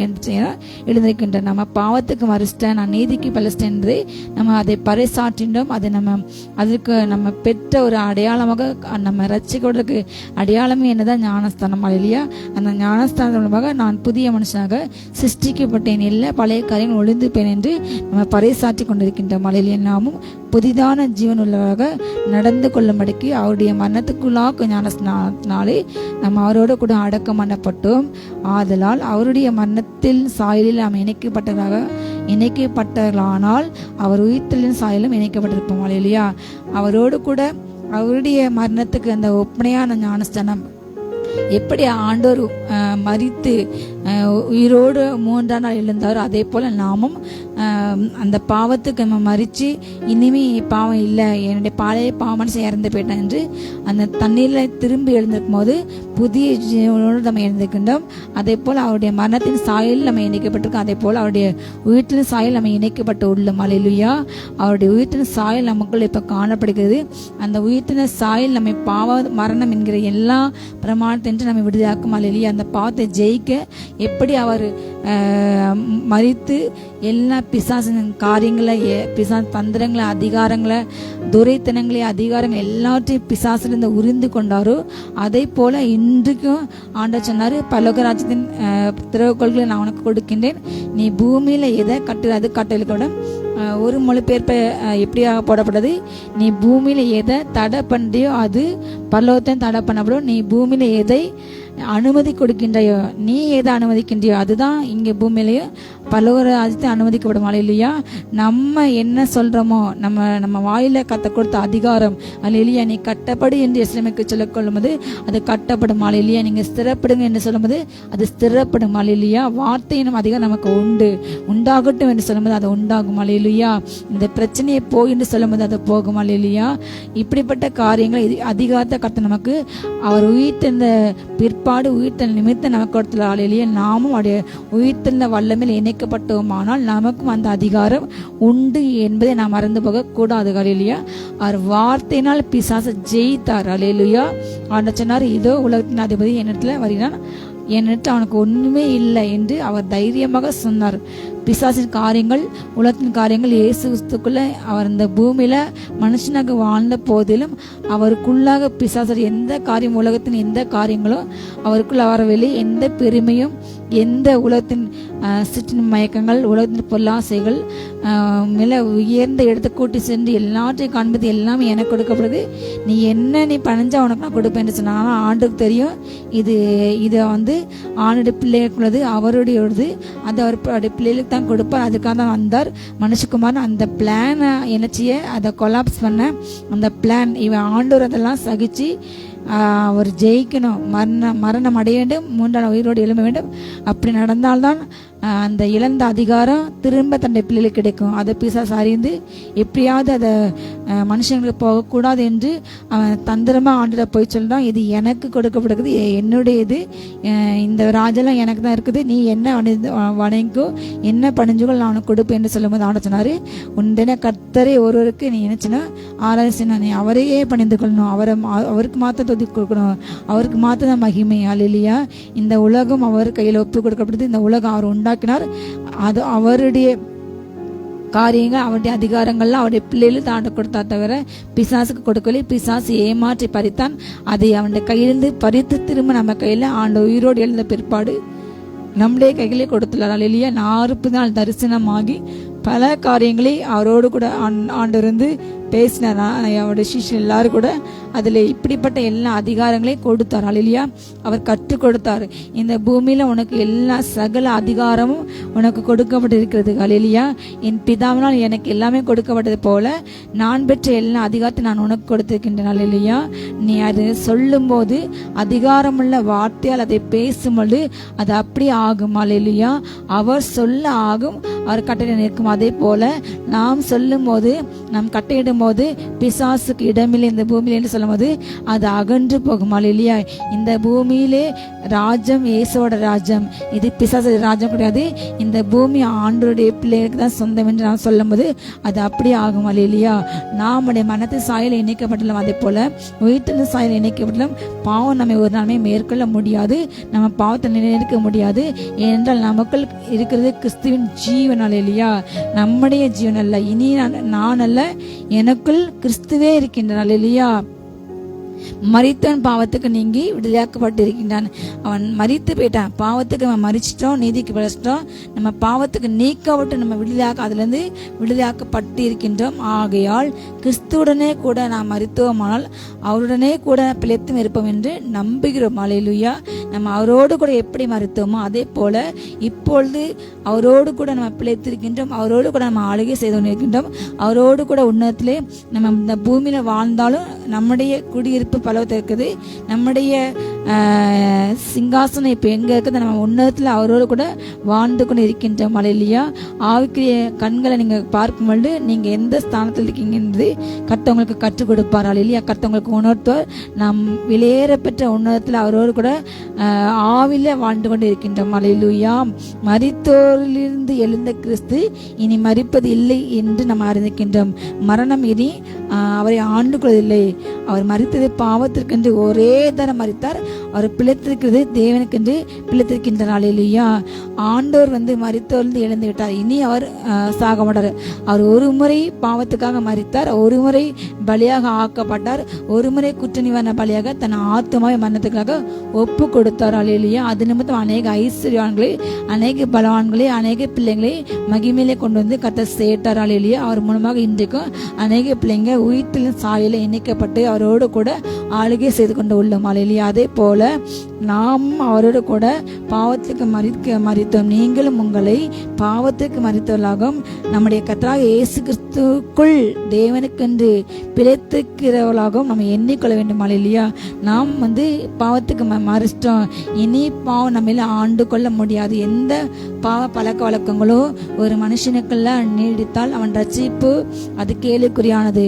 எழுந்திருக்கின்றோம். நம்ம பாவத்துக்கு மறிச்சிட்டேன், நான் நீதிக்கு பலஸ்டேன் என்பதை நம்ம அதை பறைசாற்றின்றோம். அதை அதற்கு நம்ம பெற்ற ஒரு அடையாளமாக நம்ம ரட்சிக்கிறதுக்கு அடையாளமே என்னதான் ஞானஸ்தானம். இல்லையா? அந்த ஞானஸ்தானம் மூலமாக நான் புதிய மனுஷனாக சிருஷ்டிக்கப்பட்டேன், இல்லை பழைய காரியங்கள் ஒளிந்து போனேன் என்று நம்ம பறைசாற்றி கொண்டிருக்கின்றோம். அலையிலே நாமும் புதிதான ஜீவன் உள்ளவராக நடந்து கொள்ளும்படிக்கு அவருடைய மரணத்துக்குள்ளாக ஞானஸ்தானத்தினாலே நம்ம அவரோடு கூட அடக்கம் பண்ணப்பட்டோம். ஆதலால் அவருடைய மரணத்தில் சாயலில் நாம் இணைக்கப்பட்டவர்களானால் அவர் உயிர்த்தலின் சாயலும் இணைக்கப்பட்டிருப்போம். இல்லையா? அவரோடு கூட அவருடைய மரணத்துக்கு அந்த ஒப்பனையான ஞானஸ்தானம் எப்படி ஆண்டோர் மரித்து உயிரோடு மூன்றாம் நாள் எழுந்தாரோ அதே போல் நாமும் அந்த பாவத்துக்கு நம்ம மறித்து இனிமே பாவம் இல்லை, என்னுடைய பழைய பாவ மனுஷன் இறந்து போயிட்டான் என்று அந்த தண்ணீரில் திரும்பி எழுந்திருக்கும் போது புதிய ஜீவனோடு நம்ம எழுந்திருக்கின்றோம். அதே போல் அவருடைய மரணத்தின் சாயல் நம்ம இணைக்கப்பட்டிருக்கோம். அதே போல் அவருடைய உயிர்த்தின் சாயல் நம்ம இணைக்கப்பட்டு உள்ளோம். அல்லேலூயா. அவருடைய உயிர்த்தின் சாயல் நமக்குள்ள இப்போ காணப்படுகிறது. அந்த உயிர்த்தின சாயல் நம்ம பாவ மரணம் என்கிற எல்லா பிரமாணத்தின்று நம்ம விடுதலையாக்கும். அல்லேலூயா. அந்த பாவத்தை ஜெயிக்க எப்படி அவர் மரித்து எல்லா பிசாசின் காரியங்களை, பிசாசு தந்திரங்களை, அதிகாரங்களை, துரைத்தனங்களை, அதிகாரங்கள் எல்லாத்தையும் பிசாசிலிருந்து உரிந்து கொண்டாரோ அதே போல இன்றைக்கும் ஆண்டவர் சொன்னார், பரலோக ராஜ்யத்தின் திறவுகோல்களை நான் உனக்கு கொடுக்கின்றேன், நீ பூமியில எதை கட்டு அது கட்டளை. ஒரு மொழிபெயர்ப்ப எப்படியாக போடப்பட்டது? நீ பூமியில எதை தடை பண்ணியோ அது பரலோகத்தையும் தடை பண்ணப்படும், நீ பூமியில எதை அனுமதி கொடுக்கின்றையோ, நீ எதை அனுமதிக்கின்றையோ அதுதான் இங்கே பூமியிலையும் பலவர ராஜ்யத்தை அனுமதிக்கப்படும். அல்லேலூயா. நம்ம என்ன சொல்றோமோ, நம்ம வாயில கத்த கொடுத்த அதிகாரம், அல்லேலூயா, நீ கட்டப்படு என்று இஸ்லாமிக்கு சொல்லிக் கொள்ளும்போது அது கட்டப்படும். அல்லேலூயா. நீங்க ஸ்திரப்படுங்க என்று சொல்லும்போது அது ஸ்திரப்படும். அல்லேலூயா. வார்த்தையினும் அதிகம் நமக்கு உண்டாகட்டும் என்று சொல்லும்போது அது உண்டாகும். அல்லேலூயா. இந்த பிரச்சனையை போய் என்று சொல்லும்போது அது போகும். அல்லேலூயா. இப்படிப்பட்ட காரியங்களை அதிகாரத்தை கத்த நமக்கு அவர் உயிர்த்தெழுந்த பிற்பாடு உயிர்த்தல் நிமித்தம் நமக்கு கொடுத்துள்ள. அல்லேலூயா. நாமும் அவருடைய உயிர்த்தெழுந்த வல்லமையில் இணைக்கப்பட்டோமானால் நமக்கும் அந்த அதிகாரம் உண்டு என்பதை நாம் மறந்து போக கூடாது. அல்லேலூயா. அவர் வார்த்தையினால் பிசாசை ஜெயித்தார். அல்லேலூயா. ஆண்டவர் சொன்னார், இதோ உலகத்தின் அதிபதி என்னிடத்துல வருகிறான், என்னிடத்தில் அவனுக்கு ஒண்ணுமே இல்லை என்று அவர் தைரியமாக சொன்னார். பிசாசின் காரியங்கள், உலகத்தின் காரியங்கள் இயேசு கிறிஸ்துக்குள்ள அவர் இந்த பூமியில மனுஷனாக வாழ்ந்த போதிலும் அவருக்குள்ளாக பிசாசர் எந்த காரியம், உலகத்தின் எந்த காரியங்களும் அவருக்குள்ள வரவில்லை. எந்த பெருமையும், எந்த உலகத்தின் சிற்றின் மயக்கங்கள், உலகத்தின் பொருளாசைகள் மேல உயர்ந்த இடத்தை கூட்டி சென்று எல்லாற்றையும் காண்பது எல்லாமே எனக்கு கொடுக்கப்படுது, நீ பணிஞ்சா உனக்கு நான் கொடுப்பேன் என்று சொன்னாங்க. ஆனால் ஆண்டுக்கு தெரியும் இதை ஆணுடைய பிள்ளைகளுக்குள்ளது, அவருடையது, அது அவருடைய பிள்ளைகளுக்கு தான் கொடுப்பார். அதுக்காக தான் வந்தார் மனுஷகுமார். அந்த பிளானை எனச்சிய அதை கொலாப்ஸ் பண்ண அந்த பிளான் இவன் ஆண்டவர் அதெல்லாம் சகிச்சு அவர் ஜெயிக்கணும், மரணம் அடைய வேண்டும், 3 நாள் உயிரோடு எழும்ப வேண்டும். அப்படி நடந்தால்தான் அந்த இழந்த அதிகாரம் திரும்ப தன்னுடைய பிள்ளைகளுக்கு கிடைக்கும். அதை பிசாசு அறிந்து எப்படியாவது அதை மனுஷங்களுக்கு போகக்கூடாது என்று அவன் தந்திரமா ஆண்டுட போய் சொல்றான், இது எனக்கு கொடுக்கப்படுகிறது, என்னுடையது, இந்த ராஜெல்லாம் எனக்கு தான் இருக்குது, நீ என்ன வணங்கிக்கோ, என்ன பணிஞ்சுகள் நான் உனக்கு கொடுப்பேன் என்று சொல்லும்போது ஆண்ட சொன்னாரு, உண்டன கர்த்தரை ஒருவருக்கு நீ நினைச்சுன்னா ஆராய்ச்சினா நீ அவரையே பணிந்து கொள்ளணும், அவருக்கு மாத்திரம் தொதி கொடுக்கணும், அவருக்கு மாத்திரம் தான் மகிமை. அல்லேலூயா. இந்த உலகம் அவர் கையில் ஒப்பு கொடுக்கப்படுது. இந்த உலகம் அவர் உண்டாக்கினார். அது அவருடைய காரியங்கள், அவருடைய அதிகாரங்கள்லாம் அவருடைய பிள்ளைகளுக்கு தாண்ட கொடுத்தா தவிர பிசாசுக்கு கொடுக்கவில்லை. பிசாசு ஏமாற்றி பறித்தான். அதை அவனுடைய கையிலிருந்து பறித்து திரும்ப நம்ம கையில் ஆண்டு உயிரோடு எழுந்த பிற்பாடு நம்முடைய கைகளே கொடுத்துள்ளார். அல்லேலூயா. 40 நாள் தரிசனமாகி பல காரியங்களை அவரோடு கூட ஆண்டு பேசினார். அவருடைய சிஷ்யன் எல்லாரும் கூட அதில் இப்படிப்பட்ட எல்லா அதிகாரங்களையும் கொடுத்தார். அல்லேலூயா. அவர் கற்றுக் கொடுத்தார். இந்த பூமியில உனக்கு எல்லா சகல அதிகாரமும் உனக்கு கொடுக்கப்பட்டிருக்கிறது. அல்லேலூயா. என் பிதாவினால் எனக்கு எல்லாமே கொடுக்கப்பட்டது போல நான் பெற்ற எல்லா அதிகாரத்தை நான் உனக்கு கொடுத்திருக்கின்றேன். அல்லேலூயா. நீ அது சொல்லும் போது அதிகாரமுள்ள வார்த்தையால் அதை பேசும்பொழுது அது அப்படியே ஆகும். அல்லேலூயா. அவர் சொல்ல ஆகும், அவர் கட்டளை நிற்கும். அதே போல நாம் சொல்லும் போது, நாம் கட்டையிடும் போது பிசாசுக்கு இடமில்லை இந்த பூமியில என்று சொல்லும் போது அது அகன்று போகும். அல்லேலூயா. இந்த பூமியிலே ராஜ்யம் இயேசுவோட ராஜ்யம், இது பிசாசு ராஜ்யம் கிடையாது. இந்த பூமி ஆண்டவருடைய பிள்ளைகளுக்கு தான் சொந்தம் என்று நாம் சொல்லும் போது அது அப்படியே ஆகும். அல்லேலூயா. நம்முடைய மனத்தின் சாயல் இணைக்கப்பட்டுள்ளோம். அதே போல உயிர்த்தெழுந்த சாயல் இணைக்கப்பட்டுள்ளோம். பாவம் நம்மை ஒரு நாளுமே மேற்கொள்ள முடியாது, நம்ம பாவத்தை நிலைநிற்க முடியாது. ஏனென்றால் நமக்குள் இருக்கிறது கிறிஸ்துவின் ஜீவன். அல்லேலூயா. நம்முடைய ஜீவன் அல்ல, இனி நான் அல்ல, எனக்குள் கிறிஸ்துவே இருக்கின்றான். அல்லேலூயா. மரித்தவன் பாவத்துக்கு நீங்கி விடுதலையாக்கப்பட்டு இருக்கின்றான். அவன் மரித்து போயிட்டான். பாவத்துக்கு நம்ம மரிச்சிட்டோம், நீதிக்கு படைச்சிட்டோம். நம்ம பாவத்துக்கு நீக்கப்பட்டு நம்ம அதிலிருந்து விடுதலையாக்கப்பட்டு இருக்கின்றோம். ஆகையால் கிறிஸ்துவுடனே கூட நாம் மரித்தோமானால் அவருடனே கூட பிழைத்தும் இருப்போம் என்று நம்புகிறோம். அல்லேலூயா. நம்ம அவரோடு கூட எப்படி மரித்தோமோ அதே போல இப்பொழுது அவரோடு கூட நம்ம பிழைத்திருக்கின்றோம். அவரோடு கூட நம்ம ஆளுகை செய்து கொண்டிருக்கின்றோம். அவரோடு கூட உன்னதத்திலே நம்ம இந்த பூமியில வாழ்ந்தாலும் நம்முடைய குடியிருப்பு பலவத்தை இருக்குது. நம்முடைய சிங்காசனம் இப்ப எங்க இருக்குது? நம்ம உன்னதத்துல அவரோடு கூட வாழ்ந்து கொண்டு இருக்கின்றோம். அல்லேலூயா. ஆவிக்குரிய கண்களை நீங்க பார்க்கும் பொழுது நீங்க எந்த ஸ்தானத்தில் இருக்கீங்கன்றது கர்த்தவங்களுக்கு கற்றுக் கொடுப்பார். அல்லேலூயா. கர்த்தவங்களுக்கு உணர்த்துவார். நாம் வெளியேற பெற்ற உன்னதத்துல அவரோடு கூட ஆவில வாழ்ந்து கொண்டு இருக்கின்றோம். அல்லேலூயா. மரித்தோரிலிருந்து எழுந்த கிறிஸ்து இனி மரிப்பது இல்லை என்று நம்ம அறிந்திருக்கின்றோம். மரணம் இனி அவரை ஆண்டு கொள்வதில்லை. அவர் மரித்தது பாவத்திற்கென்று ஒரே தரம் மரித்தார். அவர் பிழைத்திருக்கிறது தேவனுக்கென்று பிழைத்திருக்கின்றார். அல்லேலூயா. ஆண்டவர் மரித்தோர்ந்து எழுந்து விட்டார். இனி அவர் சாக மாட்டார். அவர் ஒரு முறை பாவத்துக்காக மரித்தார், ஒரு முறை பலியாக ஆக்கப்பட்டார், ஒரு முறை குற்ற நிவாரண பலியாக தன் ஆத்மாவை மரணத்துக்காக ஒப்பு கொடுத்தார். அல்லேலூயா. அது நிமித்தம் அநேக ஐஸ்வர்யவான்களை, அநேக பலவான்களை, அநேக பிள்ளைங்களை மகிமையிலே கொண்டு கர்த்தர் சேர்த்தார். அல்லேலூயா. அவர் மூலமாக இன்றைக்கும் அநேக பிள்ளைங்க உயிர்த்தெழுந்த சாயலில் இணைக்கப்பட்டு அவரோடு கூட ஆளுகை செய்து கொண்டு உள்ளோம். அல்லேலூயா. அதே போல நாம் அவரோடு கூட பாவத்துக்கு மரித்தோம். நீங்களும் உங்களை பாவத்துக்கு மரித்தவர்களாகவும் நம்முடைய கர்த்தராகிய இயேசு கிறிஸ்துக்குள் தேவனுக்கென்று பிழைத்திருக்கிறவர்களாகவும் நம்ம எண்ணிக்கொள்ள வேண்டும். இல்லையா? நாம் பாவத்துக்கு மறிச்சிட்டோம். இனி பாவம் நம்ம ஆண்டு கொள்ள முடியாது. எந்த பாவ பழக்க வழக்கங்களோ ஒரு மனுஷனுக்குள்ள நீடித்தால் அவன் ரட்சிப்பு அது கேள்விக்குறியானது.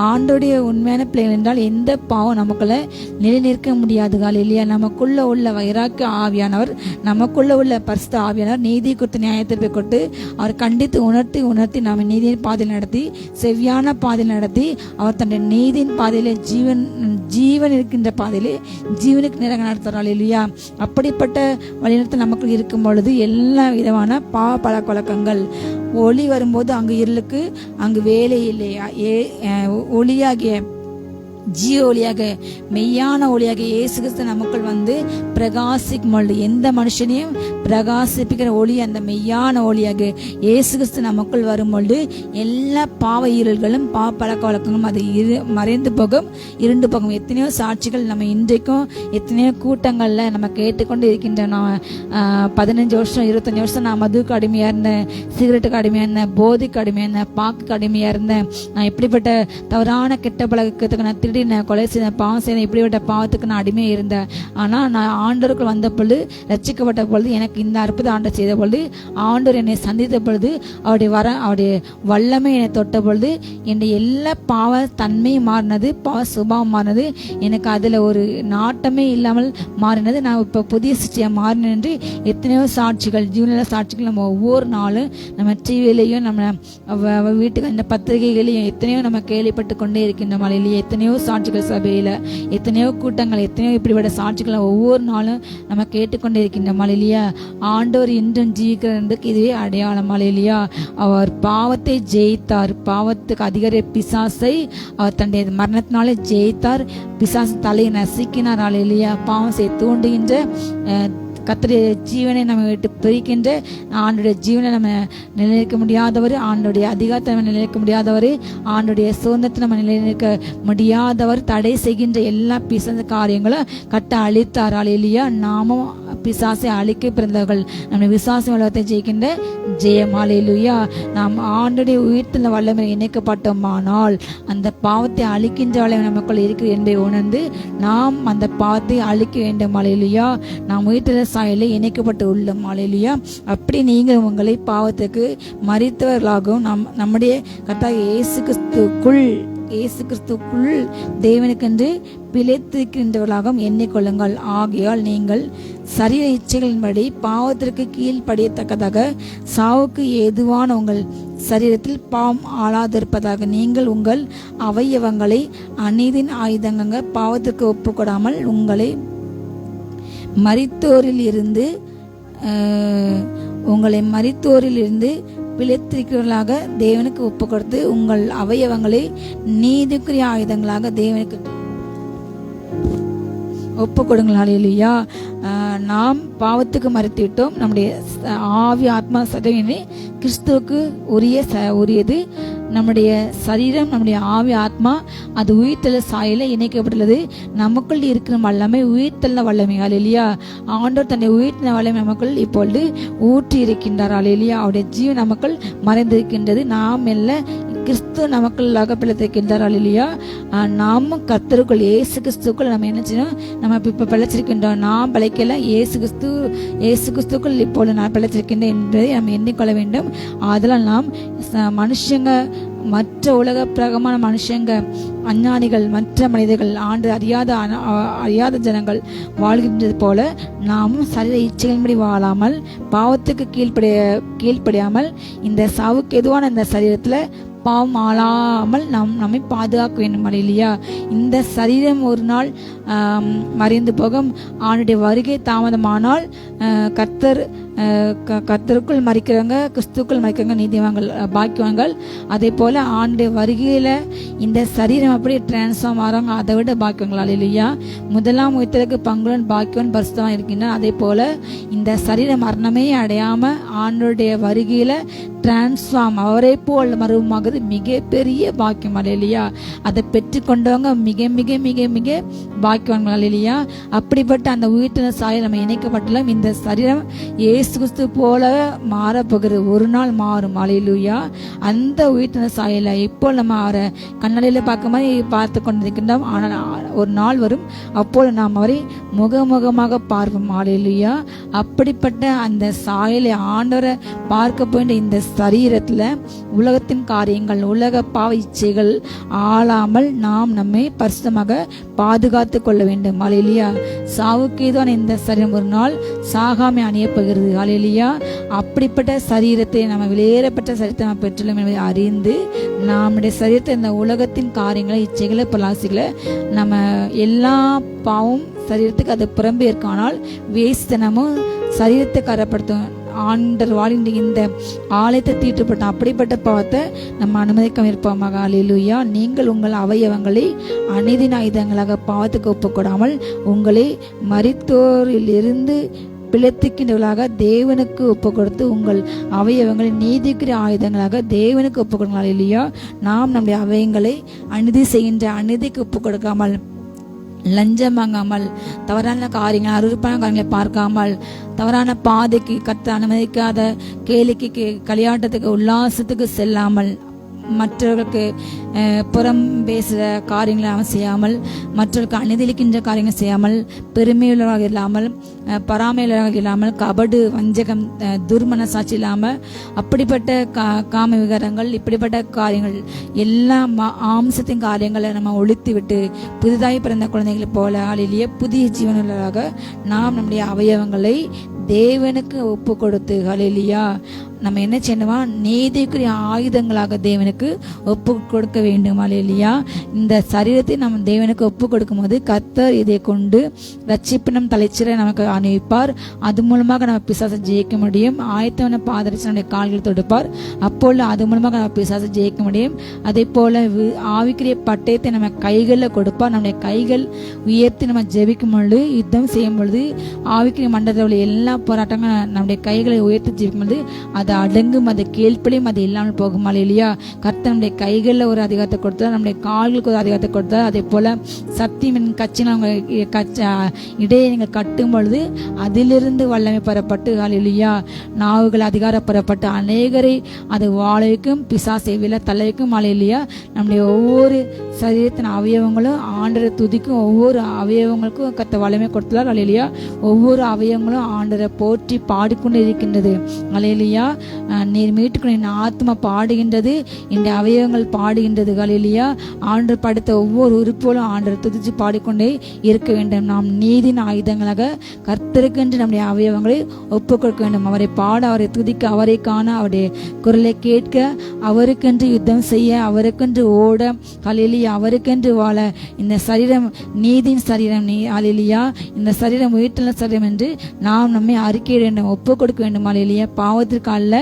ஆண்டோடைய உண்மையான பிள்ளைகள் என்றால் எந்த பாவம் நமக்குள்ள நிலைநிற்க முடியாது. இல்லையா? நமக்குள்ள உள்ள வைராக்கிய ஆவியானவர், நமக்குள்ள உள்ள பரிசுத்த ஆவியானவர் நீதி குறித்த நியாயத்திற்பை கொண்டு அவர் கண்டித்து உணர்த்தி நாம் நீதியின் பாதையில் நடத்தி செவ்வியான பாதையில் நடத்தி அவர் தன்னுடைய நீதியின் பாதையிலே ஜீவன் இருக்கின்ற பாதையிலே ஜீவனுக்கு நேராக நடத்துறாள். இல்லையா? அப்படிப்பட்ட வழிநடத்தல் நமக்கு இருக்கும் பொழுது எல்லா விதமான பாவ பழக்க வழக்கங்கள் ஒளி வரும்போது அங்கு இருளுக்கு அங்கு வேலை இல்லையா? ஒளியாகிய ஜீவ ஒளியாக மெய்யான ஒளியாக இயேசு கிறிஸ்து நமக்குள் பிரகாசிக்கும் பொழுது எந்த மனுஷனையும் பிரகாசிப்பிக்கிற ஒளி அந்த மெய்யான ஒளியாக இயேசு கிறிஸ்து நமக்குள் வரும் பொழுது எல்லா பாவ ஈரல்களும் பாவ பழக்க வழக்கங்களும் அது மறைந்து போகும், இருண்டு போகும். எத்தனையோ சாட்சிகள் நம்ம இன்றைக்கும் எத்தனையோ கூட்டங்கள்ல நம்ம கேட்டுக்கொண்டு இருக்கின்ற. நான் 15 வருஷம் 25 வருஷம் நான் மதுக்கு அடிமையா இருந்தேன், சிகரெட்டுக்கு அடிமையா இருந்தேன், போதைக்கு அடிமையா இருந்தேன், பாக்குக்கு அடிமையா இருந்தேன். நான் இப்படிப்பட்ட தவறான கெட்ட பழக்கத்துக்கு நான் நான் கொலை செய்த பாவம் செய்த இப்படிப்பட்ட பாவத்துக்கு நான் அடிமையாக இருந்தேன். ஆனால் நான் ஆண்டவருக்கு வந்த பொழுது ரட்சிக்கப்பட்ட பொழுது எனக்கு இந்த அற்புத ஆண்டவர் செய்த பொழுது ஆண்டவர் என்னை சந்தித்த பொழுது அவருடைய வல்லமை என்னை தொட்ட பொழுது என்னுடைய எல்லா பாவ தன்மையும் மாறினது, பாவ சுபாவம் மாறினது. எனக்கு அதில் ஒரு நாட்டமே இல்லாமல் மாறினது. நான் இப்போ புதிய சிருஷ்டியாக மாறினேன் என்று எத்தனையோ சாட்சிகள், ஜீவனில் சாட்சிகள் நம்ம ஒவ்வொரு நாளும் நம்ம டிவிலையும் நம்ம வீட்டுக்கு இந்த பத்திரிகைகளையும் எத்தனையோ நம்ம கேள்விப்பட்டு கொண்டே இருக்கின்ற மலையிலேயே எத்தனையோ சாட்சிகள், சபையில எத்தனையோ கூட்டங்கள், எத்தனையோ இப்படிப்பட்ட சாட்சிகளை ஒவ்வொரு நாளும் நம்ம கேட்டுக்கொண்டே இருக்கின்ற மலையிலையா? ஆண்டவர் இன்றும் ஜீவிக்கிறதுக்கு இதுவே அடையாளம். மலையிலையா? அவர் பாவத்தை ஜெயித்தார், பாவத்துக்கு அதிகார பிசாசை அவர் தன்னுடைய மரணத்தினாலே ஜெயித்தார், பிசாசு தலையை நசுக்கினார். அலையிலையா? பாவம் செய்ய தூண்டுகின்ற கர்த்தருடைய ஜீவனை நம்ம விட்டு பிரிக்கின்ற ஆண்டுடைய ஜீவனை நம்ம நிலைநிற்க முடியாதவர், ஆண்டுடைய அதிகாரத்தை நம்ம நிலைநிற்க முடியாதவர், ஆண்டுடைய சுதந்திரத்தை நம்ம நிலைநிற்க முடியாதவர், தடை செய்கின்ற எல்லா பிசாசு காரியங்களும் கட்ட அழித்தார். இல்லையா? நாமும் பிசாசை அழிக்க பிறந்தவர்கள், நம்ம விசுவாச உலகத்தை ஜெயிக்கின்ற ஜெயம். அல்லேலூயா! நாம் ஆண்டுடைய உயிர்த்தெழுந்த வல்லமை இணைக்கப்பட்டோமானால் அந்த பாவத்தை அழிக்கின்ற வல்லமை நமக்குள் இருக்கு என்பதை உணர்ந்து நாம் அந்த பாவத்தை அழிக்க வேண்டும். அல்லேலூயா! நாம் உயிர்த்தெழுந்த சாயலை இணைக்கப்பட்டு உள்ளோம். அல்லேலூயா! அப்படி நீங்கள் உங்களை பாவத்துக்கு மரித்தவர்களாகவும் நம்முடைய கர்த்தராகிய இயேசு கிறிஸ்துக்குள் தேவனுக்கென்று பிழைத்திருக்கின்றவர்களாகவும் எண்ணிக்கொள்ளுங்கள். ஆகையால் நீங்கள் சரீர இச்சைகளின்படி பாவத்திற்கு கீழ்ப்படியத்தக்கதாக சாவுக்கு ஏதுவான உங்கள் சரீரத்தில் பாவம் ஆளாதிருப்பதாக நீங்கள் உங்கள் அவயவங்களை அநீதின் ஆயுதங்க பாவத்திற்கு ஒப்புக்கொடாமல் உங்களை மரித்தோரில் இருந்து பிழைத்திருக்கிறவர்களாக தேவனுக்கு ஒப்பு கொடுத்து உங்கள் அவயவங்களை நீதிக்குரிய ஆயுதங்களாக தேவனுக்கு ஒப்பு கொடுங்கள். அல்லேலூயா! நாம் பாவத்துக்கு மறித்து விட்டோம். நம்முடைய ஆவி ஆத்மா சதவீதமே கிறிஸ்துவுக்கு உரியது. நம்முடைய சரீரம், நம்முடைய ஆவி ஆத்மா அது உயிர்த்தெழ சாயல இணைக்கப்பட்டுள்ளது. நமக்குள் இருக்கிற வல்லமை உயிர்த்தெழுந்த வல்லமை. அல்லேலூயா! ஆண்டவர் தன்னுடைய உயிர்த்தெழுந்த வல்லமை நமக்குள் இப்பொழுது ஊற்றி இருக்கின்றார். அல்லேலூயா! அவருடைய ஜீவன் நமக்குள் மறைந்திருக்கின்றது. நாம் எல்லாம் கிறிஸ்து நமக்குள்ளாக பிழைத்திருக்கின்றார். அல்லேலூயா! நாமும் கர்த்தருக்குள் இயேசு கிறிஸ்துக்குள் நம்ம என்ன செய்யணும்? நம்ம இப்ப பிழைச்சிருக்கின்றோம். நாம் பிழைக்கல, இயேசு கிறிஸ்துக்குள் இப்பொழுது நான் பிழைச்சிருக்கின்றேன் என்பதை நம்ம எண்ணிக்கொள்ள வேண்டும். அதெல்லாம் நாம் மனுஷங்க, மற்ற உலக பிரகமான மனுஷங்க, அஞ்ஞானிகள், மற்ற மனிதர்கள், ஆண்டு அறியாத ஜனங்கள் வாழ்கின்றது போல நாமும் சரீர இச்சைகளின்படி வாழாமல் பாவத்துக்கு கீழ்ப்படியாமல் இந்த சாவுக்கு எதுவான இந்த சரீரத்துல பாவம் ஆளாமல் நம்மை பாதுகாக்க வேண்டும். இல்லையா? இந்த சரீரம் ஒரு நாள் மறைந்து போகும். அவனுடைய வருகை தாமதமானால் கர்த்தர் கர்த்தருக்குள் மரிக்கிறவங்க, கிறிஸ்துக்குள் மரிக்கிறவங்க நீதிவான்கள், பாக்கியவான்கள். அதே போல ஆண்டு வருகையில இந்த சரீரம் அப்படி டிரான்ஸ்ஃபார்ம் ஆகிறாங்க, அதை விட பாக்கியவான்கள். அல்லேலூயா. முதலாம் உயிர்த்தலுக்கு பங்குடன் பாக்கியவான் பரிசுத்தவான் இருக்கின்றார். அதே போல இந்த சரீர மரணமே அடையாம ஆண்டோடைய வருகையில டிரான்ஸ்ஃபார்ம் அவரை போல் மருவமாகுது மிகப்பெரிய பாக்கியம். அல்லேலூயா. அதை பெற்றுக்கொண்டவங்க மிக மிக மிக மிக பாக்கியவான்கள். அல்லேலூயா. அப்படிப்பட்ட அந்த உயிர்த்தெழுந்த சாயல் நம்ம இணைக்கப்பட்டுள்ளோம். இந்த சரீரம் இயேசு கிறிஸ்து போல மாறப்போகிறது, ஒரு நாள் மாறும். அல்லேலூயா. அந்த உயிர்த்தெழுந்த சாயலை இப்போ நம்ம அவரை கண்ணாடியில பார்க்க மாதிரி பார்த்து கொண்டிருக்கின்றோம். ஆனால் ஒரு நாள் வரும், அப்போது நாம் அவரை முகமுகமாக பார்ப்போம். அல்லேலூயா. அப்படிப்பட்ட அந்த சாயலை ஆண்டவரை பார்க்க போயின்ற இந்த சரீரத்துல உலகத்தின் காரியங்கள், உலக பாவ இச்சைகள் ஆளாமல் நாம் நம்மை பரிசுத்தமாக பாதுகாத்து கொள்ள வேண்டும். அல்லேலூயா. சாவுக்கு ஏதுவான இந்த சரீரம் ஒரு நாள் சாகாமை அணியப்படுகிறது. அல்லேலூயா. அப்படிப்பட்ட சரீரத்தை நம்ம வெளியேறப்பட்ட சரீரத்தை நம்ம பெற்றுள்ளோம் என்பதை அறிந்து நம்முடைய சரீரத்தை இந்த உலகத்தின் காரியங்களை, இச்சைகளை, பலாசிகளை, நம்ம எல்லா பாவம் சரீரத்துக்கு அது புறம்பே இருக்கானால் வேஸ்தனமும் சரீரத்தை கரப்படுத்தும். ஆண்டர் வாழ்ந்த இந்த ஆலயத்தை தீட்டுப்பட்ட அப்படிப்பட்ட பாவத்தை நம்ம அனுமதிக்க இருப்போமாக. அல்லேலூயா. நீங்கள் உங்கள் அவயவங்களை அநீதின் ஆயுதங்களாக பாவத்துக்கு ஒப்புக்கொடாமல் உங்களை மரித்தோரிலிருந்து பிழைத்துக்கின்றவர்களாக தேவனுக்கு ஒப்பு கொடுத்து உங்கள் அவயவங்களை நீதிக்குரிய ஆயுதங்களாக தேவனுக்கு ஒப்பு கொடுங்கள். அல்லேலூயா. நாம் நம்முடைய அவயங்களை அநீதி செய்கின்ற அநீதிக்கு ஒப்பு கொடுக்காமல், லஞ்சம் வாங்காமல், தவறான காரியங்கள், அருவருப்பான காரியங்களை பார்க்காமல், தவறான பாதைக்கு கர்த்தர் அனுமதிக்காத கேளிக்கைக்கு, களியாட்டத்துக்கு, உல்லாசத்துக்கு செல்லாமல், மற்றவர்களுக்கு புறம் பேசுகிற காரியங்களை அவன் செய்யாமல், மற்றவர்களுக்கு அநீதிக்கின்ற காரியங்கள் செய்யாமல், பெருமையுள்ளவராக இல்லாமல், பராமையுள்ளவராக இல்லாமல், கபடு, வஞ்சகம், துர்மனசாட்சி இல்லாமல், அப்படிப்பட்ட காம விகாரங்கள், இப்படிப்பட்ட காரியங்கள் எல்லா ஆம்சத்தின் காரியங்களை நம்ம ஒழித்து விட்டு புதிதாய் பிறந்த குழந்தைகளை போல அல்லேலூயா புதிய ஜீவனுள்ளவராக நாம் நம்முடைய அவயவங்களை தேவனுக்கு ஒப்பு கொடுத்து அல்லேலூயா நம்ம என்ன செய்யணுமா, நீதிக்குரிய ஆயுதங்களாக தேவனுக்கு ஒப்பு கொடுக்க வேண்டும். அல்லேலூயா. இந்த சரீரத்தை நம்ம தேவனுக்கு ஒப்பு கொடுக்கும் போது கர்த்தர் இதை கொண்டு ரட்சிப்பினம் தலைச்சிறை நமக்கு அணிவிப்பார். அது மூலமாக நம்ம பிசாசை ஜெயிக்க முடியும். ஆயத்தவனை பாதரிச்சு நம்முடைய கால்கள் தொடுப்பார். அப்பொழுது அது மூலமாக நம்ம பிசாசை ஜெயிக்க முடியும். அதே போல ஆவிக்குரிய பட்டயத்தை நம்ம கைகளில் கொடுப்பார். நம்முடைய கைகள் உயர்த்தி நம்ம ஜெபிக்கும் பொழுது, யுத்தம் செய்யும் பொழுது, ஆவிக்குரிய மண்டலத்தில் உள்ள எல்லா போராட்டங்களும் நம்முடைய கைகளை உயர்த்தி ஜெபிக்கும் பொழுது அது அடங்கும், அது கேள்விப்படியும், அது இல்லாமல் போகும். அல்லேலூயா. கர்த்தர் நம்முடைய கைகளில் ஒரு அதிகாரத்தை கொடுத்தார், நம்முடைய கால்களுக்கு ஒரு அதிகாரத்தை கொடுத்தார். அதே போல சத்தியமின் கட்சியில் இடையே நீங்கள் கட்டும் பொழுது அதிலிருந்து வல்லமை பெறப்பட்டு அல்லேலூயா நாவுகள் அதிகாரம் பெறப்பட்டு அநேகரை அது வாழ வைக்கும், பிசாசை வில தள்ள வைக்கும். அல்லேலூயா. நம்முடைய ஒவ்வொரு சரீரத்தின் அவயவங்களும் ஆண்டரை துதிக்கும். ஒவ்வொரு அவயவங்களுக்கும் கர்த்தர் வல்லமை கொடுத்தார். அல்லேலூயா. ஒவ்வொரு அவயவங்களும் ஆண்டரை போற்றி பாடிக்கொண்டு இருக்கின்றது. அல்லேலூயா. நீர் மீட்டுக்கொண்டு ஆத்மா பாடுகின்றது, இந்த அவயவங்கள் பாடுகின்றது. அல்லேலூயா. ஆண்டர் படுத்த ஒவ்வொரு உறுப்புகளும் ஆண்டரை துதிச்சு பாடிக்கொண்டே இருக்க வேண்டும். நாம் நீதின் ஆயுதங்களாக கர்த்தருக்கென்று நம்முடைய அவயவங்களை ஒப்புக் கொடுக்க வேண்டும். அவரை பாட, அவரை துதிக்க, அவரை காண, அவருடைய குரலை கேட்க, அவருக்கென்று யுத்தம் செய்ய, அவருக்கென்று ஓட, அல்லேலூயா அவருக்கென்று வாழ. இந்த சரீரம் நீதியின் சரீரம். அல்லேலூயா. இந்த சரீரம் உயிர்த்தெழுந்த சரீரம் என்று நாம் நம்மை அறிக்கை வேண்டும், ஒப்புக் கொடுக்க வேண்டும். அல்லேலூயா. பாவத்திற்கு அல்ல,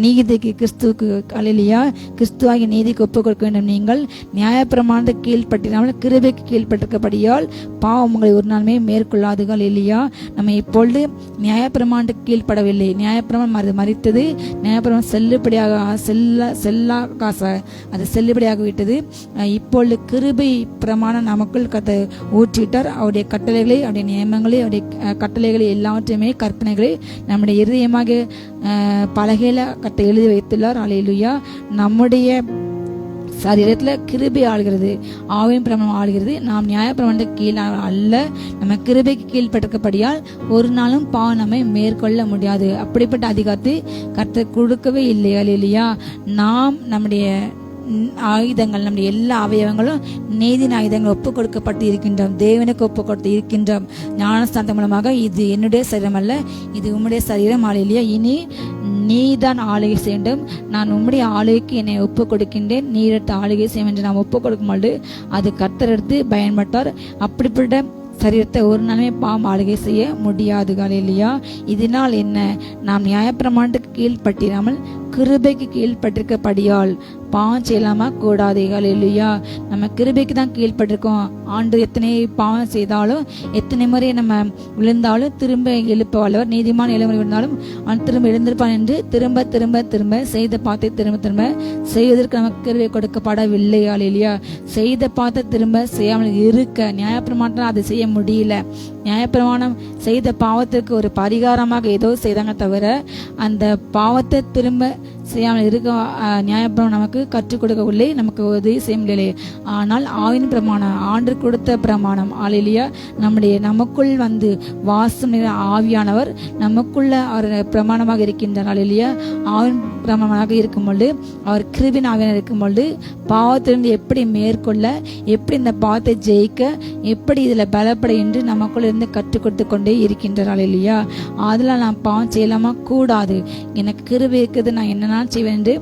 நீதிக்கு, கிறிஸ்துவுக்கு. அல்லேலூயா. கிறிஸ்துவாகிய நீதிக்கு ஒப்புக் கொடுக்க வேண்டும். நீங்கள் நியாயப்பிரமாணத்தை கீழ்பட்டிராமல் கிருபைக்கு கீழ்பட்டிருக்கப்படியால் பாவம் உங்களை ஒரு நாளுமே மேற்கொள்ளாது. அல்லேலூயா. நம்ம இப்பொழுது நியாயப்பிரமாணத்துக்கு கீழ்படவில்லை. நியாயப்பிரமாணம் மறித்தது. நியாயப்பிரமாணம் அது செல்லுபடியாக விட்டது. இப்பொழுது கிருபை பிரமாணம் நமக்குள் ஊற்றிட்டார். அவருடைய கட்டளைகளை, அவருடைய நியமங்களை, அவருடைய கட்டளைகளை எல்லாவற்றையுமே கற்பனைகளை நம்முடைய இருதயமாக பலகையில எழுதி வைத்துள்ளார். அல்லேலூயா. நம்முடைய சரீரத்தில் கிருபை ஆளுகிறது, ஆவியின் பிரமாணம் ஆளுகிறது. நாம் நியாயப்பிரமாணத்துக்கு கீழ் அல்ல, நம்ம கிருபைக்கு கீழ்பட்டிருக்கப்படியால் ஒரு நாளும் பாவம் நம்மை மேற்கொள்ள முடியாது. அப்படிப்பட்ட அதிகாரத்தை கர்த்தர் கொடுக்கவே இல்லை. அல்லேலூயா. நாம் நம்முடைய ஆயுதங்கள், நம்முடைய எல்லா அவயவங்களும் நீதின் ஆயுதங்கள் ஒப்புக் கொடுக்கப்பட்டு இருக்கின்றோம், தேவனுக்கு ஒப்புக் கொடுத்து இருக்கின்றோம். ஞானஸ்தானத்தின் மூலமாக இது என்னுடைய சரீரம் அல்ல, இது உம்முடைய சரீரம். அல்லேலூயா. இனி நீதான் ஆளுகை செய்யும், நான் உம்முடைய ஆளுகைக்கு என்னை ஒப்புக் கொடுக்கின்றேன், நீர் எடுத்து ஆளுகை செய்யும் என்று நாம் ஒப்புக் கொடுக்கும் பொழுது அது கர்த்தர் எடுத்து பயன்பட்டார். அப்படிப்பட்ட சரீரத்தை ஒரு நாளுமே பாவம் ஆளுகை செய்ய முடியாது. ஹல்லேலூயா. இதனால் என்ன? நாம் நியாயப்பிரமாணத்துக்கு கீழ்ப்பட்டிராமல் கிருபைக்கு கீழ்பட்டிருக்கப்படியால் பாவம் செய்யலாமா கூடாது. ஹல்லேலூயா. நம்ம கிருபைக்கு தான் கீழ்பட்டிருக்கோம். ஆண்டு எத்தனை பாவம் செய்தாலும், எத்தனை முறை நம்ம விழுந்தாலும் திரும்ப எழுப்ப வல்லவர். நீதிமான இளமுறை விழுந்தாலும் அவன் திரும்ப எழுந்திருப்பான் என்று திரும்ப திரும்ப திரும்ப செய்த பாத்தை திரும்ப திரும்ப செய்வதற்கு நமக்கு கிருபை கொடுக்கப்படவில்லை. ஹல்லேலூயா. செய்த பாத்தை திரும்ப செய்யாமல் இருக்க நியாயப்பிரமாணத்தால் அதை செய்ய முடியல. நியாயப்பிரமாணம் செய்த பாவத்திற்கு ஒரு பரிகாரமாக ஏதோ செய்தாங்க தவிர அந்த பாவத்தை திரும்ப செய்யாமல் இருக்க நியாயப்பிரமாணம் நமக்கு கற்றுக் கொடுக்கவில்லை, நமக்கு உதவி செய்ய முடியலை. ஆனால் ஆவின் பிரமாணம், ஆண்டு கொடுத்த பிரமாணம், ஹல்லேலூயா, நமக்குள் வந்து வாசம் ஆவியானவர் நமக்குள்ள அவர் பிரமாணமாக இருக்கின்றார். ஹல்லேலூயா. ஆவின் பிரமாணமாக இருக்கும் பொழுது, அவர் கிருபின் ஆவியானவர் இருக்கும் பொழுது பாவத்திலிருந்து எப்படி மேற்கொள்ள, எப்படி இந்த பாவத்தை ஜெயிக்க, எப்படி இதில் பலப்பட என்று நமக்குள்ள இருந்து கற்றுக் கொடுத்து கொண்டே இருக்கின்றார். ஹல்லேலூயா. அதில் நான் பாவம் செய்யலாமா கூடாது, எனக்கு கிருபை இருக்குது, நான் என்னென்ன செய்வேன் என்று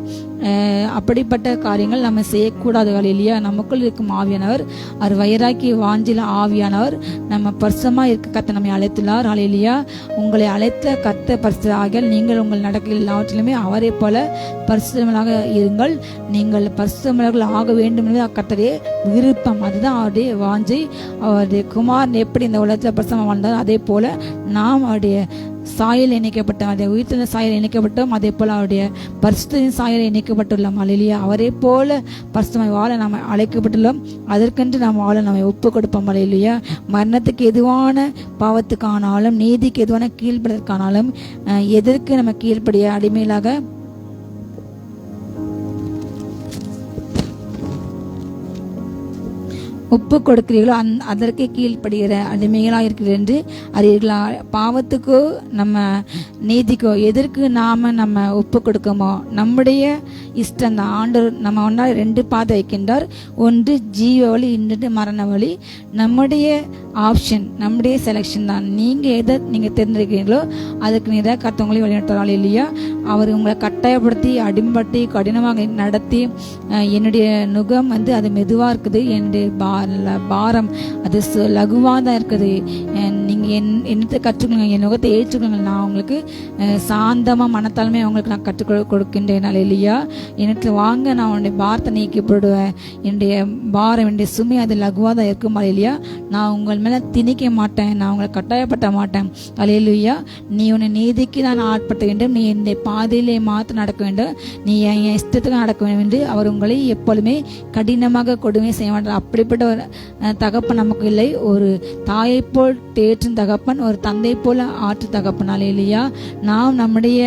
அப்படிப்பட்ட காரியங்கள் நம்ம செய்யக்கூடாது. ஹல்லேலூயா. நமக்குள் இருக்கும் ஆவியானவர், அவர் வைராக்கி வாஞ்சில ஆவியானவர் நம்ம பரிசுத்தமா இருக்க கர்த்தர் நம்மை அழைத்துள்ளார். ஹல்லேலூயா. உங்களை அழைத்த கர்த்தர் பரிசுத்தர் ஆகியால் நீங்கள் உங்கள் நடக்கையில் எல்லாவற்றிலுமே அவரை போல பரிசுத்தமாக இருங்கள். நீங்கள் பரிசுத்தமாக ஆக வேண்டும் என்பது கர்த்தருடைய விருப்பம். அதுதான் அவருடைய வாஞ்சை. அவருடைய குமாரன் எப்படி இந்த உலகத்தில் பரிசுத்தமாக வாழ்ந்தார், அதே போல நாம் அவருடைய சாயல் இணைக்கப்பட்டோம், அதை உயிர்த்த சாயல் இணைக்கப்பட்டோம், அதே போல அவருடைய பரிசுத்தின் சாயல் இணைக்கப்பட்டுள்ளோம். ஹல்லேலூயா. அவரை போல பரிசுத்தமாய் வாழ நாம் அழைக்கப்பட்டுள்ளோம். அதற்கென்று நாம் வாழ நம்மை ஒப்பு கொடுப்போம். ஹல்லேலூயா. மரணத்துக்கு எதுவான பாவத்துக்கானாலும், நீதிக்கு எதுவான கீழ்ப்பதற்கானாலும், எதற்கு நம்ம கீழ்ப்படிய அடிமையிலாக ஒப்பு கொடுக்கிறீர்களோ அதற்கு கீழ்ப்படுகிற அடிமைகளாக இருக்கிறது என்று அறியீர்களா? பாவத்துக்கோ நம்ம நீதிக்கோ எதற்கு நம்ம ஒப்பு கொடுக்கமோ நம்முடைய இஷ்டம் தான். ஆண்டவர் நம்ம ஒன்றால் 2 பாதை வைக்கின்றார். ஒன்று ஜீவ வழி, இன்னொன்று மரண வழி. நம்முடைய ஆப்ஷன், நம்முடைய செலெக்ஷன் தான். நீங்கள் எதை நீங்கள் தேர்ந்தெடுக்கிறீங்களோ அதுக்கு நீதான் கர்த்தவங்களை வழிநடத்துறாள். இல்லையா? அவர் உங்களை கட்டாயப்படுத்தி அடிமைப்படுத்தி கடினமாக நடத்தி, என்னுடைய நுகம் வந்து அது மெதுவாக இருக்குது, என்னுடைய பாரம் அது லகுவாக தான் இருக்குது, நீங்கள் என்னத்தை கற்றுக்கொள்ளுங்க, என் நுகத்தை ஏற்றுக்கொள்ளுங்க, நான் உங்களுக்கு சாந்தமாக மனத்தாலுமே உங்களுக்கு நான் கற்றுக் கொடுக்கின்றேன். இல்லையா? எனக்கு வாங்க, நான் உன்னுடைய பாரத்தை நீக்கி போடுவேன், என்னுடைய பாரம் என்னுடைய சுமை அது லகுவாக தான் இருக்கும். இல்லையா? நான் உங்கள் மேலே திணிக்க மாட்டேன், நான் உங்களை கட்டாயப்படுத்த மாட்டேன். அல்லேலூயா. நீ உன்னை நீதிக்கு நான் ஆட்படுத்த வேண்டும், நீ என்னுடைய பாதையிலே மாற்ற நடக்க வேண்டும், நீ என் இஷ்டத்துக்கு நடக்க வேண்டும் என்று அவர் உங்களை எப்பொழுதுமே கடினமாக கொடுமை செய்ய மாட்டார். அப்படிப்பட்ட ஒரு தகப்பன் நமக்கு இல்லை. ஒரு தாயை போல் தேற்றும் தகப்பன், ஒரு தந்தை போல ஆற்று தகப்பன். அல்லேலூயா. நாம் நம்முடைய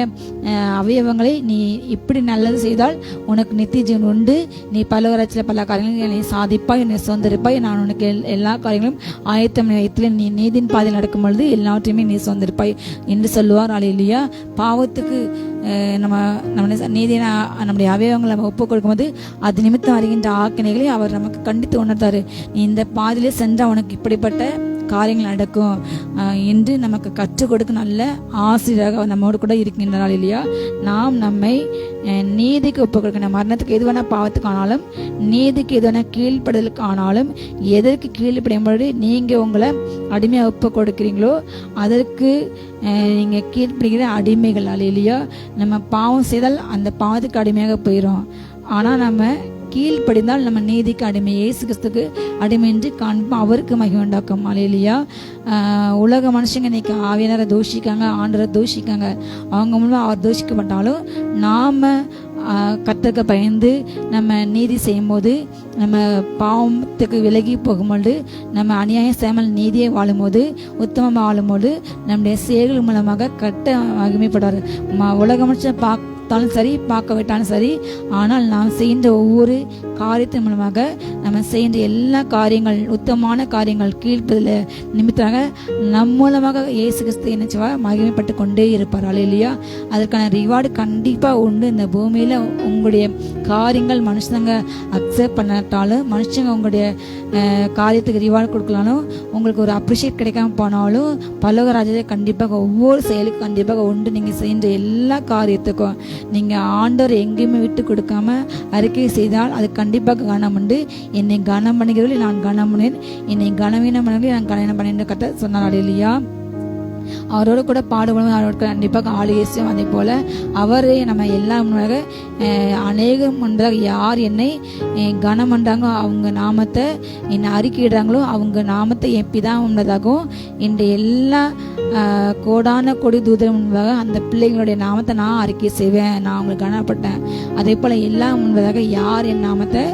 அவயவங்களை நீ இப்படி நல்லது செய்தால் உனக்கு நித்திய ஜீவன் உண்டு, நீ பலவராட்சியில் பல காரியங்களும் நீ சாதிப்பாய், என்னை சுதந்திருப்பாய், நான் உனக்கு எல்லா காரியங்களும் ஆயத்தம் வைத்து நீ நீதின் பாதையில் நடக்கும் பொழுது எல்லாவற்றையுமே நீ சுதந்திருப்பாய் என்று சொல்லுவார். அல்லேலூயா. பாவத்துக்கு நம்ம நீதியை நம்முடைய அவயவங்களை நம்ம ஒப்புக் கொடுக்கும்போது அது நிமித்தம் வருகின்ற ஆக்கினைகளை அவர் நமக்கு கண்டித்து உணர்த்தாரு. நீ இந்த பாதையிலே சென்றால் உனக்கு இப்படிப்பட்ட காரியங்கள் நடக்கும் என்று நமக்கு கற்றுக் கொடுக்க நல்ல ஆசிரியராக நம்மோடு கூட இருக்கின்றார். இல்லையா? நாம் நம்மை நீதிக்கு ஒப்புக் கொடுக்கணும். மரணத்துக்கு எதுவான பாவத்துக்கு ஆனாலும், நீதிக்கு எதுவான கீழ்ப்படுதலுக்கு ஆனாலும், எதற்கு கீழ்ப்படும் பொழுது நீங்கள் உங்களை அடிமையாக ஒப்புக் கொடுக்கிறீங்களோ அதற்கு நீங்கள் கீழ்ப்படுகிற அடிமைகள். இல்லையா? நம்ம பாவம் செய்தால் அந்த பாவத்துக்கு அடிமையாக போயிடும். ஆனால் நம்ம கீழ்ப்படிந்தால் நம்ம நீதிக்கு அடிமை, இயேசு கிறிஸ்துக்கு அடிமை என்று காண்போம், அவருக்கு மகிமை உண்டாக்கும். அல்லேலூயா. உலக மனுஷங்க இன்னைக்கு ஆவியானவரை தூஷிக்காங்க, ஆண்டவரை தூஷிக்காங்க. அவங்க மூலமாக அவர் தூஷிக்கப்பட்டாலும் நாம் கர்த்தருக்கு பயந்து நம்ம நீதி செய்யும் போது, நம்ம பாவத்துக்கு விலகி போகும்போது, நம்ம அநியாயம் செய்யாமல் நீதியை வாழும்போது, உத்தமமாக வாழும்போது நம்முடைய செயல்கள் மூலமாக கட்ட மகிமைப்படுவார். உலக மனுஷன் பார்த்தாலும் சரி, பார்க்க விட்டாலும் சரி, ஆனால் நாம் செய்கின்ற ஒவ்வொரு காரியத்தின் மூலமாக நம்ம செய்கின்ற எல்லா காரியங்கள், உத்தமமான காரியங்கள் கீழ்ப்பதில் நிமித்தமாக நம் மூலமாக இயேசு கிறிஸ்து என்ன செய்வார்? மகிமைப்பட்டு கொண்டே இருப்பார். அல்லேலூயா. அதற்கான ரிவார்டு கண்டிப்பாக உண்டு. இந்த பூமியில் உங்களுடைய காரியங்கள் மனுஷங்க அக்செப்ட் பண்ணாட்டாலும், மனுஷங்க உங்களுடைய காரியத்துக்கு ரிவார்டு கொடுக்கலாலும், உங்களுக்கு ஒரு அப்ரிஷியேட் கிடைக்காம போனாலும், பரலோக ராஜ்யத்தில் கண்டிப்பாக ஒவ்வொரு செயலுக்கும் கண்டிப்பாக உண்டு. நீங்கள் செய்கின்ற எல்லா காரியத்துக்கும் நீங்கள் ஆண்டவர் எங்கேயுமே விட்டு கொடுக்காம அறிக்கை செய்தால் அது கண்டிப்பாக கனம் உண்டு. என்னை கனம் பண்ணுகிறவர்கள் நான் கனம் பண்ணேன், என்னை கனவீனம் பண்ணுகிறவர்கள் நான் கல்யாணம் பண்ணேன் கத்த சொன்னார். இல்லையா? அவரோட கூட பாடுபடும், அவரோட கண்டிப்பாக ஆளுகேசும். அதே போல் அவரே நம்ம எல்லாம் முன்னாக அநேகம் முன்பதாக யார் என்னை கனம் பண்ணுறாங்களோ அவங்க நாமத்தை என்னை அறிக்கையிடுறாங்களோ அவங்க நாமத்தை எப்பிதான் முன்பதாகவும் இந்த எல்லா கோடான கொடி தூதர் முன்பாக அந்த பிள்ளைங்களுடைய நாமத்தை நான் அறிக்கை செய்வேன், நான் அவங்களுக்கு கனப்பட்டேன். அதே போல் எல்லாம் முன்பதாக யார் என் நாமத்தை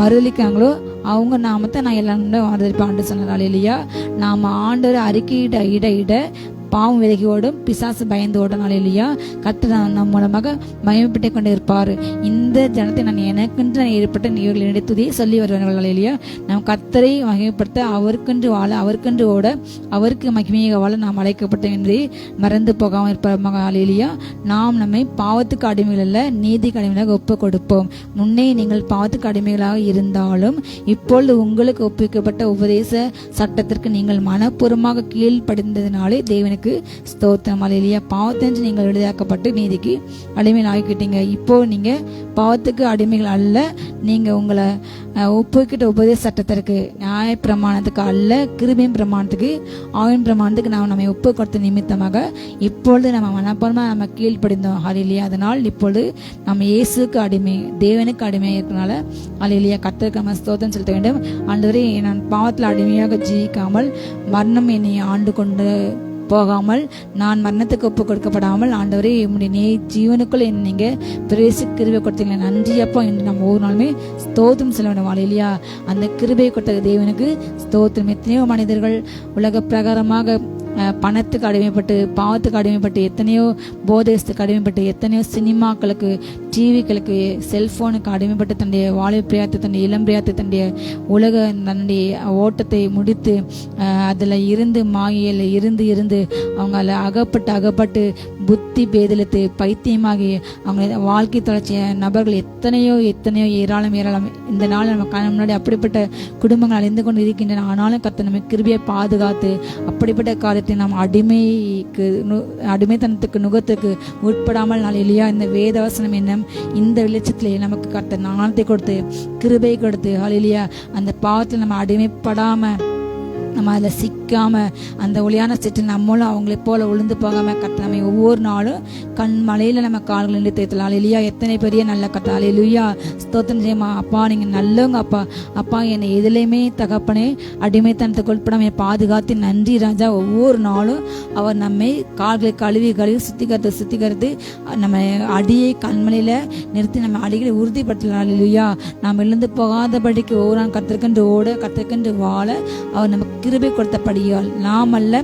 மறுதளிக்கிறாங்களோ அவங்க நாமத்தை நான் எல்லாம் மறுதளிப்பான்னு சொன்னார். இல்லையா? நாம் ஆண்டவரை அறிக்கையிட இட இட பாவம் விலகி ஓடும், பிசாசு பயந்து ஓடனால. இல்லையா? கர்த்தர் நம் மூலமாக மகிமைப்பட்டு கொண்டு இருப்பார். இந்த ஜனத்தை நான் எனக்கென்று நான் ஏற்பட்ட இவர்கள் நினைத்துதே சொல்லி வருவார்கள். இல்லையா? நாம் கர்த்தரை மகிமைப்படுத்த, அவருக்கென்று வாழ, அவருக்கென்று ஓட, அவருக்கு மகிமையாக வாழ நாம் அழைக்கப்பட்டோம் என்று மறந்து போகாமல் இருப்பாங்க. இல்லையா? நாம் நம்மை பாவத்துக்கு அடிமைகள் அல்ல, நீதிக்கு அடிமைகளாக ஒப்பு கொடுப்போம். முன்னே நீங்கள் பாவத்துக்கு அடிமைகளாக இருந்தாலும் இப்பொழுது உங்களுக்கு ஒப்புவிக்கப்பட்ட உபதேச சட்டத்திற்கு நீங்கள் மனப்பூர்வமாக கீழ்ப்படிந்ததினாலே தேவனுக்கு ஸ்தோத்திரம். அல்லேலூயா. பாவத்தென்று நீங்கள் விடுதலையாக்கப்பட்டு நீதிக்கு அடிமைகள் ஆகிக்கிட்டீங்க. இப்போ நீங்க பாவத்துக்கு அடிமைகள் அல்ல, நீங்க உங்களை ஒப்புக்கிட்ட உபதேச சட்டத்திற்கு, நியாய பிரமாணத்துக்கு அல்ல, கிருபையின் பிரமாணத்துக்கு, ஆவின் பிரமாணத்துக்கு நாம் நம்மை ஒப்பு கொடுத்த நிமித்தமாக இப்பொழுது நம்ம மனப்பூர்வமாக நம்ம கீழ்ப்படிந்தோம். அல்லேலூயா. அதனால் இப்பொழுது நம்ம இயேசுக்கு அடிமை, தேவனுக்கு அடிமையாக இருக்கனால அல்லேலூயா கர்த்தருக்கு நம்ம ஸ்தோத்திரம் செலுத்த வேண்டும். ஆண்டவரே, நான் பாவத்தில் அடிமையாக ஜீவிக்காமல் மரணம் என்னை ஆண்டு கொண்டு போகாமல், நான் மரணத்துக்கு ஒப்பு கொடுக்கப்படாமல், ஆண்டவரே உம்முடைய ஜீவனுக்குள் என்ன நீங்க பிரவேசி கிருபை கொடுத்தீங்க, நன்றி அப்பா என்று நம்ம ஒவ்வொரு நாளுமே ஸ்தோத்திரம் சொல்ல வேண்டும். இல்லையா? அந்த கிருபை கொடுத்த தேவனுக்கு ஸ்தோத்திரம். எத்தனையோ மனிதர்கள் உலக பிரகாரமாக பணத்துக்கு அடிமைப்பட்டு, பாவத்துக்கு அடிமைப்பட்டு, எத்தனையோ போதைக்கு அடிமைப்பட்டு, எத்தனையோ சினிமாக்களுக்கு, டிவிக்களுக்கு, செல்போனுக்கு அடிமைப்பட்டு தன்னுடைய வாழ்வு பிரியாத்தை, தன்னுடைய இளம் பிரியாத்தை, தன்னுடைய உலக தன்னுடைய ஓட்டத்தை முடித்து அதில் இருந்து மாயில் இருந்து இருந்து அவங்க அதில் அகப்பட்டு புத்தி பேதலித்து பைத்தியமாகி அவங்க வாழ்க்கை தொலைச்சிய நபர்கள் எத்தனையோ ஏராளம் இந்த நாள் நம்ம முன்னாடி அப்படிப்பட்ட குடும்பங்கள் அழிந்து கொண்டு இருக்கின்றன. ஆனாலும் கர்த்தர் நம்ம கிருபையை பாதுகாத்து அப்படிப்பட்ட காரியத்தை நாம் அடிமைத்தனத்துக்கு நுகத்துக்கு உட்படாமல் நாள். இல்லையா? இந்த வேதவசனம் என்ன இந்த வெளிச்சத்திலே நமக்கு கர்த்தர் ஞானத்தை கொடுத்து கிருபை கொடுத்து, இல்லையா, அந்த பாவத்தில் நம்ம அடிமைப்படாம, நம்ம அதில் சிக்காம, அந்த ஒளியான சிற்றில் நம்மளும் அவங்களை போல உளுந்து போகாம கர்த்தர் நம்ம ஒவ்வொரு நாளும் கண் மலையில நம்ம கால்கள் நின்று தேத்தலாம். இல்லையா? எத்தனை பெரிய நல்ல கர்த்தர். அல்லேலூயா. ஸ்தோத்திரம் செய்யுமா. அப்பா நீங்க நல்லவங்க அப்பா. அப்பா என்னை எதுலையுமே தகப்பனே அடிமைத்தனத்துக்கு உட்படாம பாதுகாத்து நன்றி ராஜா. ஒவ்வொரு நாளும் அவர் நம்மை கால்களை கழுவி சுத்திகரித்து நம்ம அடியை கண்மலையில நிறுத்தி நம்ம அடிகளை உறுதிப்படுத்தலாம். அல்லேலூயா. நாம் எழுந்து போகாதபடிக்கு ஒவ்வொரு நாள் கர்த்தருக்கென்று ஓட, கர்த்தருக்கென்று வாழ அவர் நமக்கு கிருபை கொடுத்தபடியால், நாம் அல்ல,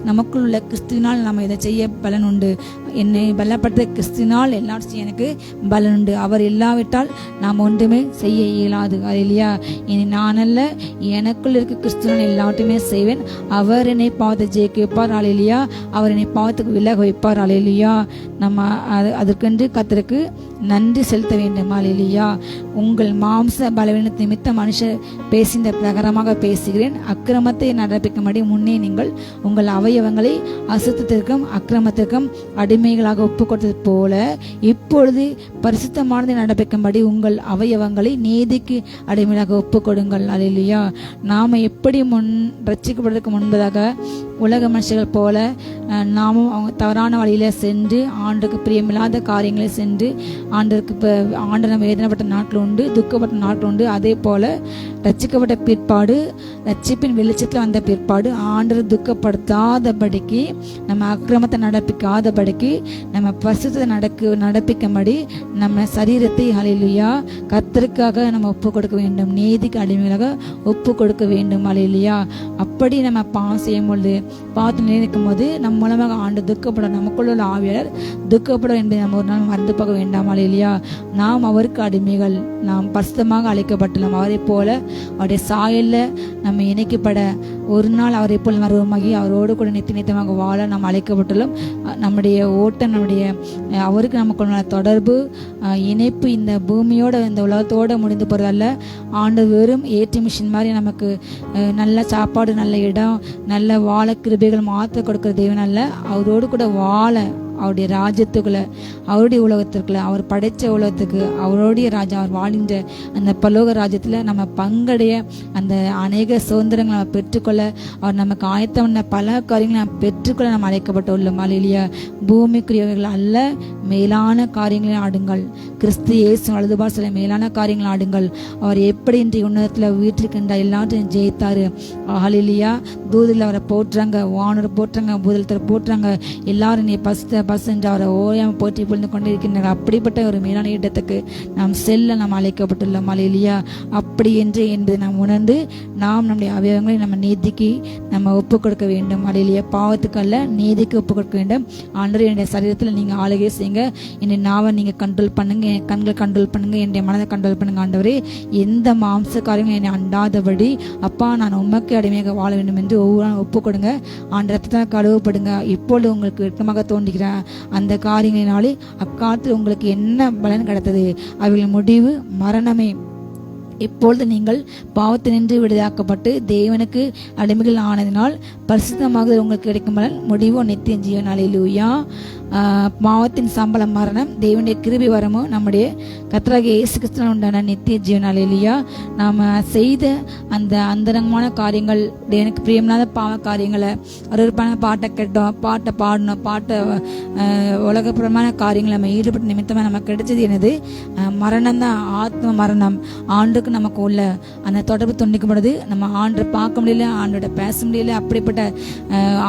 நமக்குள் உள்ள கிறிஸ்துவினால் நம்ம இதை செய்ய பலன் உண்டு. என்னை பலப்படுத்த கிறிஸ்துவினால் எல்லாத்தையும் எனக்கு பலன் உண்டு. அவர் இல்லாவிட்டால் நாம் ஒன்றுமே செய்ய இயலாது. இல்லையா? இனி நான் அல்ல, எனக்குள் இருக்க கிறிஸ்துவினால் எல்லாத்தையுமே செய்வேன். அவர் என்னை பாவத்தை ஜெயிக்க வைப்பார். அல்லேலூயா. அவர் என்னை பாவத்துக்கு விலக வைப்பார். அல்லேலூயா. நம்ம அதற்கென்று கர்த்தருக்கு நன்றி செலுத்த வேண்டும். அல்லேலூயா. உங்கள் மாம்ச பலவீனத்தை நிமித்த மனுஷர் பேசின பிரகாரமாக பேசுகிறேன். அக்கிரமத்தை நடப்பிக்கும்படி முன்னே நீங்கள் உங்கள் அவயவங்களை அசுத்தத்திற்கும் அக்கிரமத்திற்கும் அடிமைகளாக ஒப்பு கொடுத்தது போல இப்பொழுது பரிசுத்தமானதை நடப்பிக்கும்படி உங்கள் அவயவங்களை நீதிக்கு அடிமைகளாக ஒப்பு கொடுங்கள். அல்லேலூயா. நாம எப்படி ரட்சிக்கப்படுவதற்கு முன்பதாக உலக மனுஷர்கள் போல நாமும் அவங்க தவறான வழியில சென்று ஆண்டுக்கு பிரியமில்லாத காரியங்களை சென்று ஆண்டு நம்ம வேதனைப்பட்ட நாட்கள் உண்டு, துக்கப்பட்ட நாட்கள் உண்டு. அதே போல ரட்சிக்கப்பட்ட பிற்பாடு, ரட்சிப்பின் வெளிச்சத்தில் வந்த பிற்பாடு ஆண்டவர் துக்கப்படுத்தாதபடிக்கு, நம்ம அக்கிரமத்தை நடப்பிக்காதபடிக்கு, நம்ம பரிசுத்தத்தை நடப்பிக்கும்படி நம்ம சரீரத்தை அல்லேலூயா கர்த்தருக்காக நம்ம ஒப்பு கொடுக்க வேண்டும். நீதிக்கு அடிமைகளாக ஒப்பு கொடுக்க வேண்டும். அல்லேலூயா. அப்படி நம்ம பாவம் செய்யும் பொழுது, பாவத்தில் நினைக்கும் போது நம் மூலமாக ஆண்டு துக்கப்படும், நமக்குள்ள உள்ள ஆவியாளர் துக்கப்படும் என்பதை நம்ம ஒரு நாள் மறந்து போக வேண்டாம். அல்லேலூயா. நாம் அவருக்கு அடிமைகள், நாம் பரிசுத்தமாக அழைக்கப்பட்டுள்ளோம். அவரை போல அவருடைய சாயல்ல நம்ம இணைக்கப்பட ஒரு நாள் அவரை போல் மருவமாகி அவரோடு கூட நித்தியமாக வாழ நாம் அழைக்கப்பட்டுள்ளோம். நம்முடைய ஓட்டம், நம்முடைய அவருக்கு நமக்குள்ள தொடர்பு, இணைப்பு இந்த பூமியோட இந்த உலகத்தோடு முடிந்து போகிறதல்ல. ஆண்டு வெறும் ஏற்றி மிஷின் மாதிரி நமக்கு நல்ல சாப்பாடு, நல்ல இடம், நல்ல வாழ கிருபைகள் மாற்ற கொடுக்குற தேவன் அல்ல. அவரோடு கூட வாழ அவருடைய ராஜ்யத்துக்குள்ள, அவருடைய உலகத்திற்குள்ள, அவர் படைச்ச உலகத்துக்கு, அவருடைய ராஜா, அவர் வாழ்கின்ற அந்த பரலோக ராஜ்யத்துல நம்ம பங்கடைய அந்த அநேக சுதந்திரங்களை நம்ம பெற்றுக்கொள்ள, அவர் நமக்கு ஆயத்தம் பண்ண பல காரியங்களை நம்ம பெற்றுக்கொள்ள நம்ம அழைக்கப்பட்டுள்ளோம். அல்லேலூயா. பூமிக்குரியவர்கள் அல்ல, மேலான காரியங்களை ஆடுங்கள். கிறிஸ்து இயேசு வலதுபார் சில மேலான காரியங்களை ஆடுங்கள். அவர் எப்படி இன்றைய உன்னதத்துல வீட்டிருக்கின்ற எல்லாத்தையும் ஜெயித்தாரு. அல்லேலூயா. தூதில் அவரை போட்டுறாங்க, வானரை போட்டுறாங்க, பூதலத்தில் போட்டுறாங்க. எல்லாரும் நீ பஸ் என்று அவரை ஓயாம போற்றி பொழுது கொண்டிருக்கின்றார். அப்படிப்பட்ட ஒரு மேலான இடத்துக்கு நாம் செல்ல நாம் அழைக்கப்பட்டுள்ளோம். அல்லேலூயா. அப்படி என்று நாம் உணர்ந்து நாம் நம்முடைய அவயவங்களை நம்ம நீதிக்கு நம்ம ஒப்பு கொடுக்க வேண்டும். அல்லேலூயா. பாவத்துக்கு அல்ல, நீதிக்கு ஒப்பு கொடுக்க வேண்டும். ஆண்டவரே, என்னுடைய சரீரத்தில் நீங்க ஆளுகை செய்யுங்க, என்னுடைய நாவை நீங்க கண்ட்ரோல் பண்ணுங்க, என் கண்களை கண்ட்ரோல் பண்ணுங்க, என்னுடைய மனதை கண்ட்ரோல் பண்ணுங்க. ஆண்டவரே, எந்த மாம்ச காரியங்களும் என்னை அண்டாதபடி அப்பா நான் உமக்கு அடிமையாக வாழ வேண்டும் என்று ஒவ்வொரு ஒப்பு கொடுங்க. ஆண்டு ரத்தத்தால் கழுவப்படுங்க. இப்பொழுது உங்களுக்கு வெட்கமாக தோன்றுகிற அந்த காரியங்களினாலே அக்காலத்தில் உங்களுக்கு என்ன பலன் கிடைத்தது? அவர்கள் முடிவு மரணமே. இப்பொழுது நீங்கள் பாவத்தினின்று விடுதலாக்கப்பட்டு தேவனுக்கு அடிமைகள் ஆனதினால் பரிசுத்தமாக உங்களுக்கு கிடைக்கும் பலன் முடிவோ நித்திய ஜீவன். அல்லேலூயா. பாவத்தின் சம்பளம் மரணம், தேவனுடைய கிருபை வரமோ நம்முடைய கர்த்தராகிய இயேசு கிறிஸ்துவினால் உண்டான நித்திய ஜீவன். அல்லேலூயா. நாம் செய்த அந்த அந்தரங்கமான காரியங்கள், எனக்கு பிரியமில்லாத பாவ காரியங்களை, அருவருப்பான பாட்டை கேட்டோம், பாட்டை பாடணும், பாட்டை உலகப்புறமான காரியங்களை நம்ம ஈடுபட்ட நிமித்தமாக நமக்கு கிடைச்சது என்னது? மரணம் தான். ஆத்ம மரணம். ஆண்டுக்கு நமக்கு உள்ள அந்த தொடர்பு துண்டிக்கப்படுது. நம்ம ஆண்டு பார்க்க முடியல, ஆண்டோட பேச முடியல. அப்படிப்பட்ட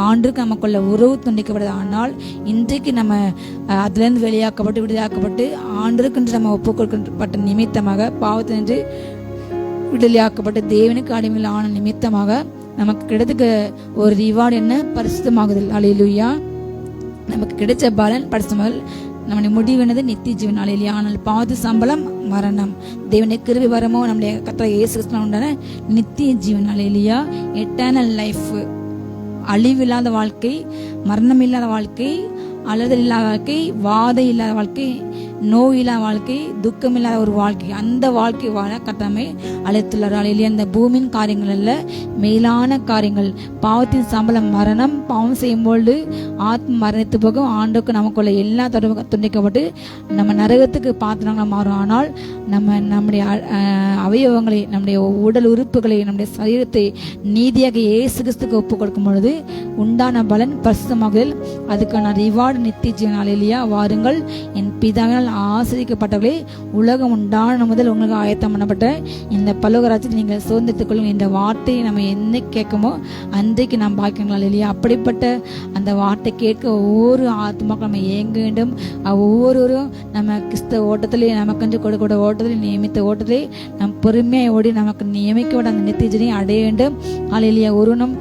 ஆண்டுக்கு நமக்குள்ள உறவு துண்டிக்கப்படுது. ஆனால் இன்றைக்கு நம்ம அதுலேருந்து வெளியாக்கப்பட்டு விடுதலாக்கப்பட்டு ஆண்டுக்கு நம்ம ஒப்பு கொடுக்கப்பட்ட நிமித்தமாக, பாவத்தினின்று விடுதலையாக்கப்பட்டு தேவனுக்கு அடிமையில் ஆன நிமித்தமாக நமக்கு கிடைத்துக்க ஒரு ரிவார்டு என்ன? பரிசுத்தமாகுதல். அல்லேலூயா. நமக்கு கிடைச்ச பலன் பரிசுத்தமாகுதல். நம்முடைய முடிவு என்னது? நித்திய ஜீவன். அல்லேலூயா. ஆனால் பாவத்து சம்பளம் மரணம், தேவனுடைய கிருபை வரமோ நம்முடைய கர்த்தராகிய இயேசு கிறிஸ்துவினால் உண்டான நித்திய ஜீவன். அல்லேலூயா. எட்டர்னல் லைஃப், அழிவில்லாத வாழ்க்கை, மரணம் இல்லாத வாழ்க்கை, அழுதல் இல்லாத வாழ்க்கை, வாதை இல்லாத வாழ்க்கை, நோய் இல்லாத வாழ்க்கை, துக்கம் இல்லாத ஒரு வாழ்க்கை, அந்த வாழ்க்கை வாழ கட்டமை அழைத்துள்ளார். அல்லேலூயா. இந்த பூமியின் காரியங்கள் அல்ல, மேலான காரியங்கள். பாவத்தின் சம்பளம் மரணம். பாவம் செய்யும்போது ஆத்ம மரணித்து போகும். ஆண்டுக்கு நமக்குள்ள எல்லா தொடர்பு துண்டிக்கப்பட்டு நம்ம நரகத்துக்கு பாத்திரங்களா மாறும். ஆனால் நம்முடைய அவயவங்களை, நம்முடைய உடல் உறுப்புகளை, நம்முடைய சரீரத்தை நீதியாக இயேசு கிறிஸ்துக்கு ஒப்பு கொடுக்கும் பொழுது உண்டான பலன் பரிசுத்தமாகுதல். அதுக்கான ரிவார்டு நித்திய ஜீவன். அல்லேலூயா. வாருங்கள் என் பிதாவினால் ஆசிரியப்பட்டவர்களே, உலகம் உண்டான முதல் உங்களுக்கு ஆயத்தம் பண்ணப்பட்ட இந்த பரலோக ராஜ்யத்தை நீங்கள் சுதந்திரத்துக் கொள்ளும். இந்த வார்த்தையை நம்ம என்ன கேட்குமோ அன்றைக்கு நாம் பாக்கியங்கள். அல்லேலூயா. அப்படிப்பட்ட அந்த வார்த்தை கேட்க ஒவ்வொரு ஆத்மாக்கள் நம்ம ஏங்க வேண்டும். ஒவ்வொருவரும் நம்ம கிறிஸ்தவ ஓட்டத்திலே, நமக்கென்று கொடுக்க ஓட்டத்திலே, நியமித்த ஓட்டத்திலே நம் பொறுமையை ஓடி நமக்கு நியமிக்கப்பட்ட அந்த நித்திய ஜீவனை அடைய வேண்டும். அல்லேலூயா. ஒருவனும்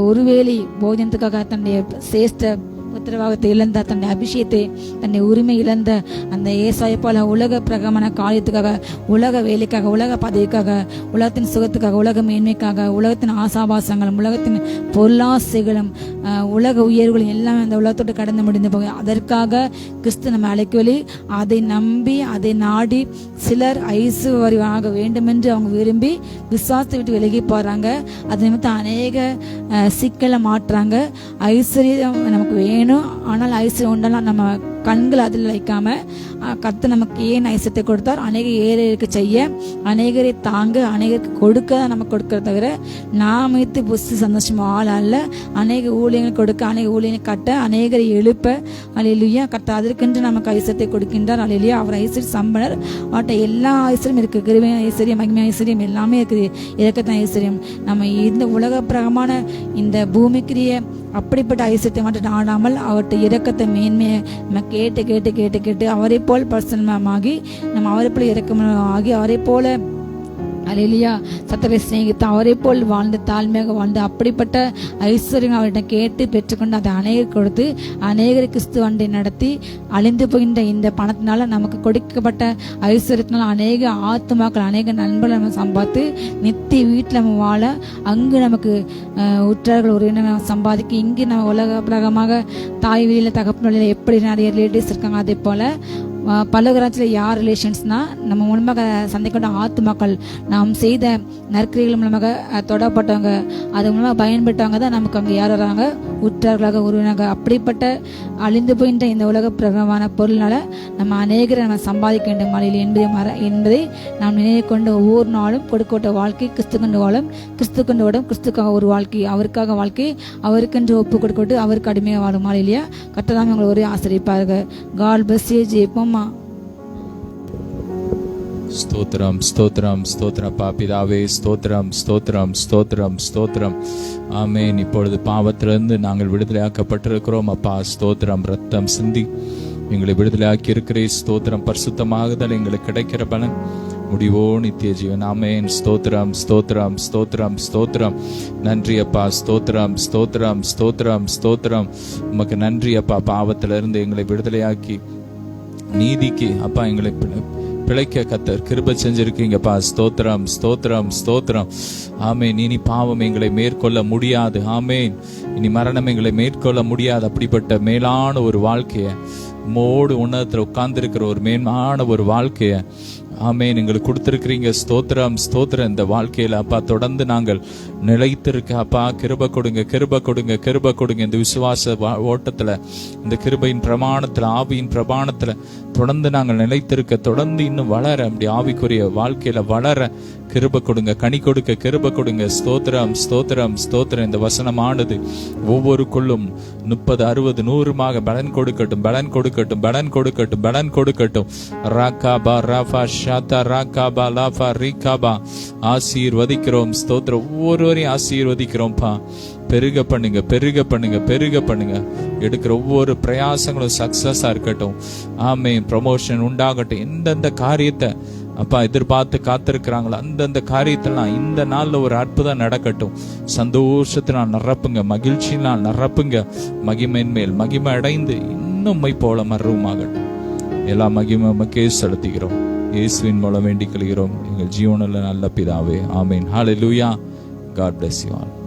ஒருவேளை போஜனத்துக்காக தன்னுடைய சேஷ்ட உத்தரவாதத்தை இழந்த, தன்னுடைய அபிஷேகத்தை, தன்னுடைய உரிமை இழந்த அந்த ஏசாயை போல உலக பிரகமான காரியத்துக்காக, உலக வேலைக்காக, உலக பதவிக்காக, உலகத்தின் சுகத்துக்காக, உலக மேன்மைக்காக, உலகத்தின் ஆசாபாசங்களும், உலகத்தின் பொருளாசைகளும், உலக உயர்வுகளும் எல்லாமே அந்த உலகத்தோடு கடந்து முடிந்து போக, அதற்காக கிறிஸ்து நம்ம அழைக்கவில்லை. அதை நம்பி, அதை நாடி சிலர் ஐசுவரியாக வேண்டுமென்று அவங்க விரும்பி விசுவாசத்தை விட்டு விலகி போறாங்க. அது நிமித்தம் அநேக சிக்கலை மாட்டுறாங்க. ஐஸ்வர்யம் நமக்கு வேணும், ஆனால் ஐஸ்வர்யம் உண்டாலும் நம்ம கண்கள் அதில் வைக்காம கர்த்தர் நமக்கு ஏன் ஐஸ்வர்யத்தை கொடுத்தார்? அநேக ஏழைகளுக்கு செய்ய, அநேகரை தாங்க, அநேகருக்கு கொடுக்க தான் நமக்கு கொடுக்கறத தவிர நாம் வைத்து புஸ்து சந்தோஷமா ஆள் அல்ல. அநேக ஊழியங்கள் கொடுக்க, அநேக ஊழியங்களை கட்ட, அநேகரை எழுப்ப. அல்லேலூயா. கர்த்தர் அதற்கென்று நமக்கு ஐஸ்வர்யத்தை கொடுக்கின்றார். அல்லேலூயா. அவர் ஐஸ்வர்ய சம்பளர். அவர்கிட்ட எல்லா ஐஸ்வர்யம் இருக்கு. கிருபை ஐஸ்வர்யம், மகிமை ஐஸ்வர்யம் எல்லாமே இருக்குது. இறக்கத்தான் ஐஸ்வர்யம். நம்ம இந்த உலக பிரகமான இந்த பூமிக்குரிய அப்படிப்பட்ட ஐஸ்வர்யத்தை மட்டும் நாடாமல் அவர்கிட்ட இரக்கத்தை, மேன்மையை நம்ம கேட்டு கேட்டு கேட்டு கேட்டு அவரை போல் பரிசுத்தமாகி, நம்ம அவரை போல் இரக்கமாகி, அவரை போல அல்லேலூயா சத்தரை சிநேகித்து அவரை போல் வாழ்ந்து தாழ்மையாக வாழ்ந்து அப்படிப்பட்ட ஐஸ்வர்யம் அவர்கிட்ட கேட்டு பெற்றுக்கொண்டு அதை அநேகர் கொடுத்து அநேகரை கிறிஸ்து அண்டை நடத்தி அழிந்து போகின்ற இந்த பணத்தினால நமக்கு கொடுக்கப்பட்ட ஐஸ்வர்யத்தினால அநேக ஆத்மாக்கள், அநேக நண்பர்கள் நம்ம சம்பாதித்து நித்திய வீட்டில் நம்ம வாழ, அங்கு நமக்கு உற்றார்கள் உறவினர் சம்பாதிக்க, இங்கு நம்ம உலக பிரகமாக தாய் வீட்டில் தகப்பு நிலையில் எப்படி நிறைய ரிலேட்டிவ்ஸ் இருக்காங்க, அதே போல் பலகராட்சியில் யார் ரிலேஷன்ஸ்னா நம்ம மூலமாக சந்தைக்கொண்ட ஆத்துமாக்கள், நாம் செய்த நற்கிரிகள் மூலமாக தொடப்பட்டவங்க, அது மூலமாக பயன்பட்டவங்க தான் நமக்கு அங்கே யார் வராங்க, உற்றார்களாக உருவினாங்க. அப்படிப்பட்ட அழிந்து போயின்ற இந்த உலக பிரகமான பொருள்னால நம்ம அநேகரை நம்ம சம்பாதிக்க வேண்டும் என்பதை நாம் நினைவு கொண்டு ஒவ்வொரு நாளும் கொடுக்கப்பட்ட வாழ்க்கை கிறிஸ்து கொண்டு வாழும், கிறிஸ்து கொண்டு ஓடும், கிறிஸ்துக்காக ஒரு வாழ்க்கை, அவருக்காக வாழ்க்கை, அவருக்கென்று ஒப்பு கொடுக்கப்பட்டு அவருக்கு அடிமையாக வாழும் இல்லையா. கர்த்தர் உங்களை ஒரே ஆசிரியப்பார்கள். God bless you. ஜெயப்போமா. ஸ்தோத்திரம் ஸ்தோத்திரம் ஸ்தோத்திரம் பாபிதாவே, ஸ்தோத்திரம் ஸ்தோத்திரம் ஸ்தோத்திரம் ஸ்தோத்திரம். ஆமேன். இப்பொழுது பாவத்திலிருந்து நாங்கள் விடுதலையாக்கப்பட்டிருக்கிறோம் அப்பா. ஸ்தோத்திரம். ரத்தம் சிந்தி எங்களை விடுதலையாக்கி இருக்கிறே. ஸ்தோத்திரம். பரிசுத்தமாகுதல் எங்களுக்கு கிடைக்கிற பலன் முடிவோ நித்திய ஜீவன். ஆமேன். ஸ்தோத்திரம் ஸ்தோத்திரம் ஸ்தோத்திரம் ஸ்தோத்திரம். நன்றி அப்பா. ஸ்தோத்திரம் ஸ்தோத்திரம் ஸ்தோத்திரம் ஸ்தோத்திரம். உமக்கு நன்றி அப்பா. பாவத்திலிருந்து எங்களை விடுதலையாக்கி நீதிக்கு அப்பா எங்களை பிழைக்க கத்தர் கிருபை செஞ்சிருக்கீங்கப்பா. ஸ்தோத்திரம் ஸ்தோத்திரம் ஸ்தோத்திரம். ஆமேன். இனி பாவம் எங்களை மேற்கொள்ள முடியாது. ஆமேன். இனி மரணம் எங்களை மேற்கொள்ள முடியாது. அப்படிப்பட்ட மேலான ஒரு வாழ்க்கைய, மோடு உன்னதத்தில் உட்கார்ந்திருக்கிற ஒரு மேலான ஒரு வாழ்க்கைய ஆமேன் எங்களுக்கு கொடுத்திருக்கிறீங்க. ஸ்தோத்திரம் ஸ்தோத்திரம். இந்த வாழ்க்கையில அப்பா தொடர்ந்து நாங்கள் நிலைத்திருக்க அப்பா கிருபை கொடுங்க, கிருபை கொடுங்க, கிருபை கொடுங்க. இந்த விசுவாச ஓட்டத்துல, இந்த கிருபையின் பிரமாணத்துல, ஆவியின் பிரமாணத்துல தொடர்ந்து நாங்கள் நிலைத்திருக்க, தொடர்ந்து இன்னும் வளர, அப்படி ஆவிக்குரிய வாழ்க்கையில வளர கிருபை கொடுங்க, கனி கொடுக்க கிருபை கொடுங்க. ஸ்தோத்திரம் ஸ்தோத்திரம் ஸ்தோத்திரம். இந்த வசனமானது ஒவ்வொருக்குள்ளும் 30, 60, 100 பலன் கொடுக்கட்டும், பலன் கொடுக்கட்டும், பலன் கொடுக்கட்டும், பலன் கொடுக்கட்டும். ராகாபா ராஃபா ஷாதா ராகாபா லாஃபா ரீகாபா. ஆசீர்வதிக்கிறோம். ஸ்தோத்திரம். ஒவ்வொருவரையும் ஆசீர்வதிக்கிறோம்ப்பா. பெருக பண்ணுங்க, பெருக பண்ணுங்க, பெருக பண்ணுங்க. எடுக்கிற ஒவ்வொரு பிரயாசங்களும் சக்சஸா இருக்கட்டும். ஆமேன். ப்ரமோஷன் உண்டாகட்டும். எந்தெந்த காரியத்தை அப்பா எதிர்பார்த்து காத்திருக்கிறாங்களோ அந்தந்த காரியத்திலாம் இந்த நாள்ல ஒரு அற்புதம் நடக்கட்டும். சந்தோஷத்தினால் நிரப்புங்க, மகிழ்ச்சியினால் நிரப்புங்க. மகிமையின் மேல் மகிமை அடைந்து இன்னும் போல மர்வமாகட்டும். எல்லா மகிமை மக்கே செலுத்துகிறோம். இயேசுவின் மூலம் வேண்டிக் கொள்கிறோம் எங்கள் ஜீவனில் நல்ல பிதாவே. ஆமேன். ஹல்லேலூயா. God bless you all.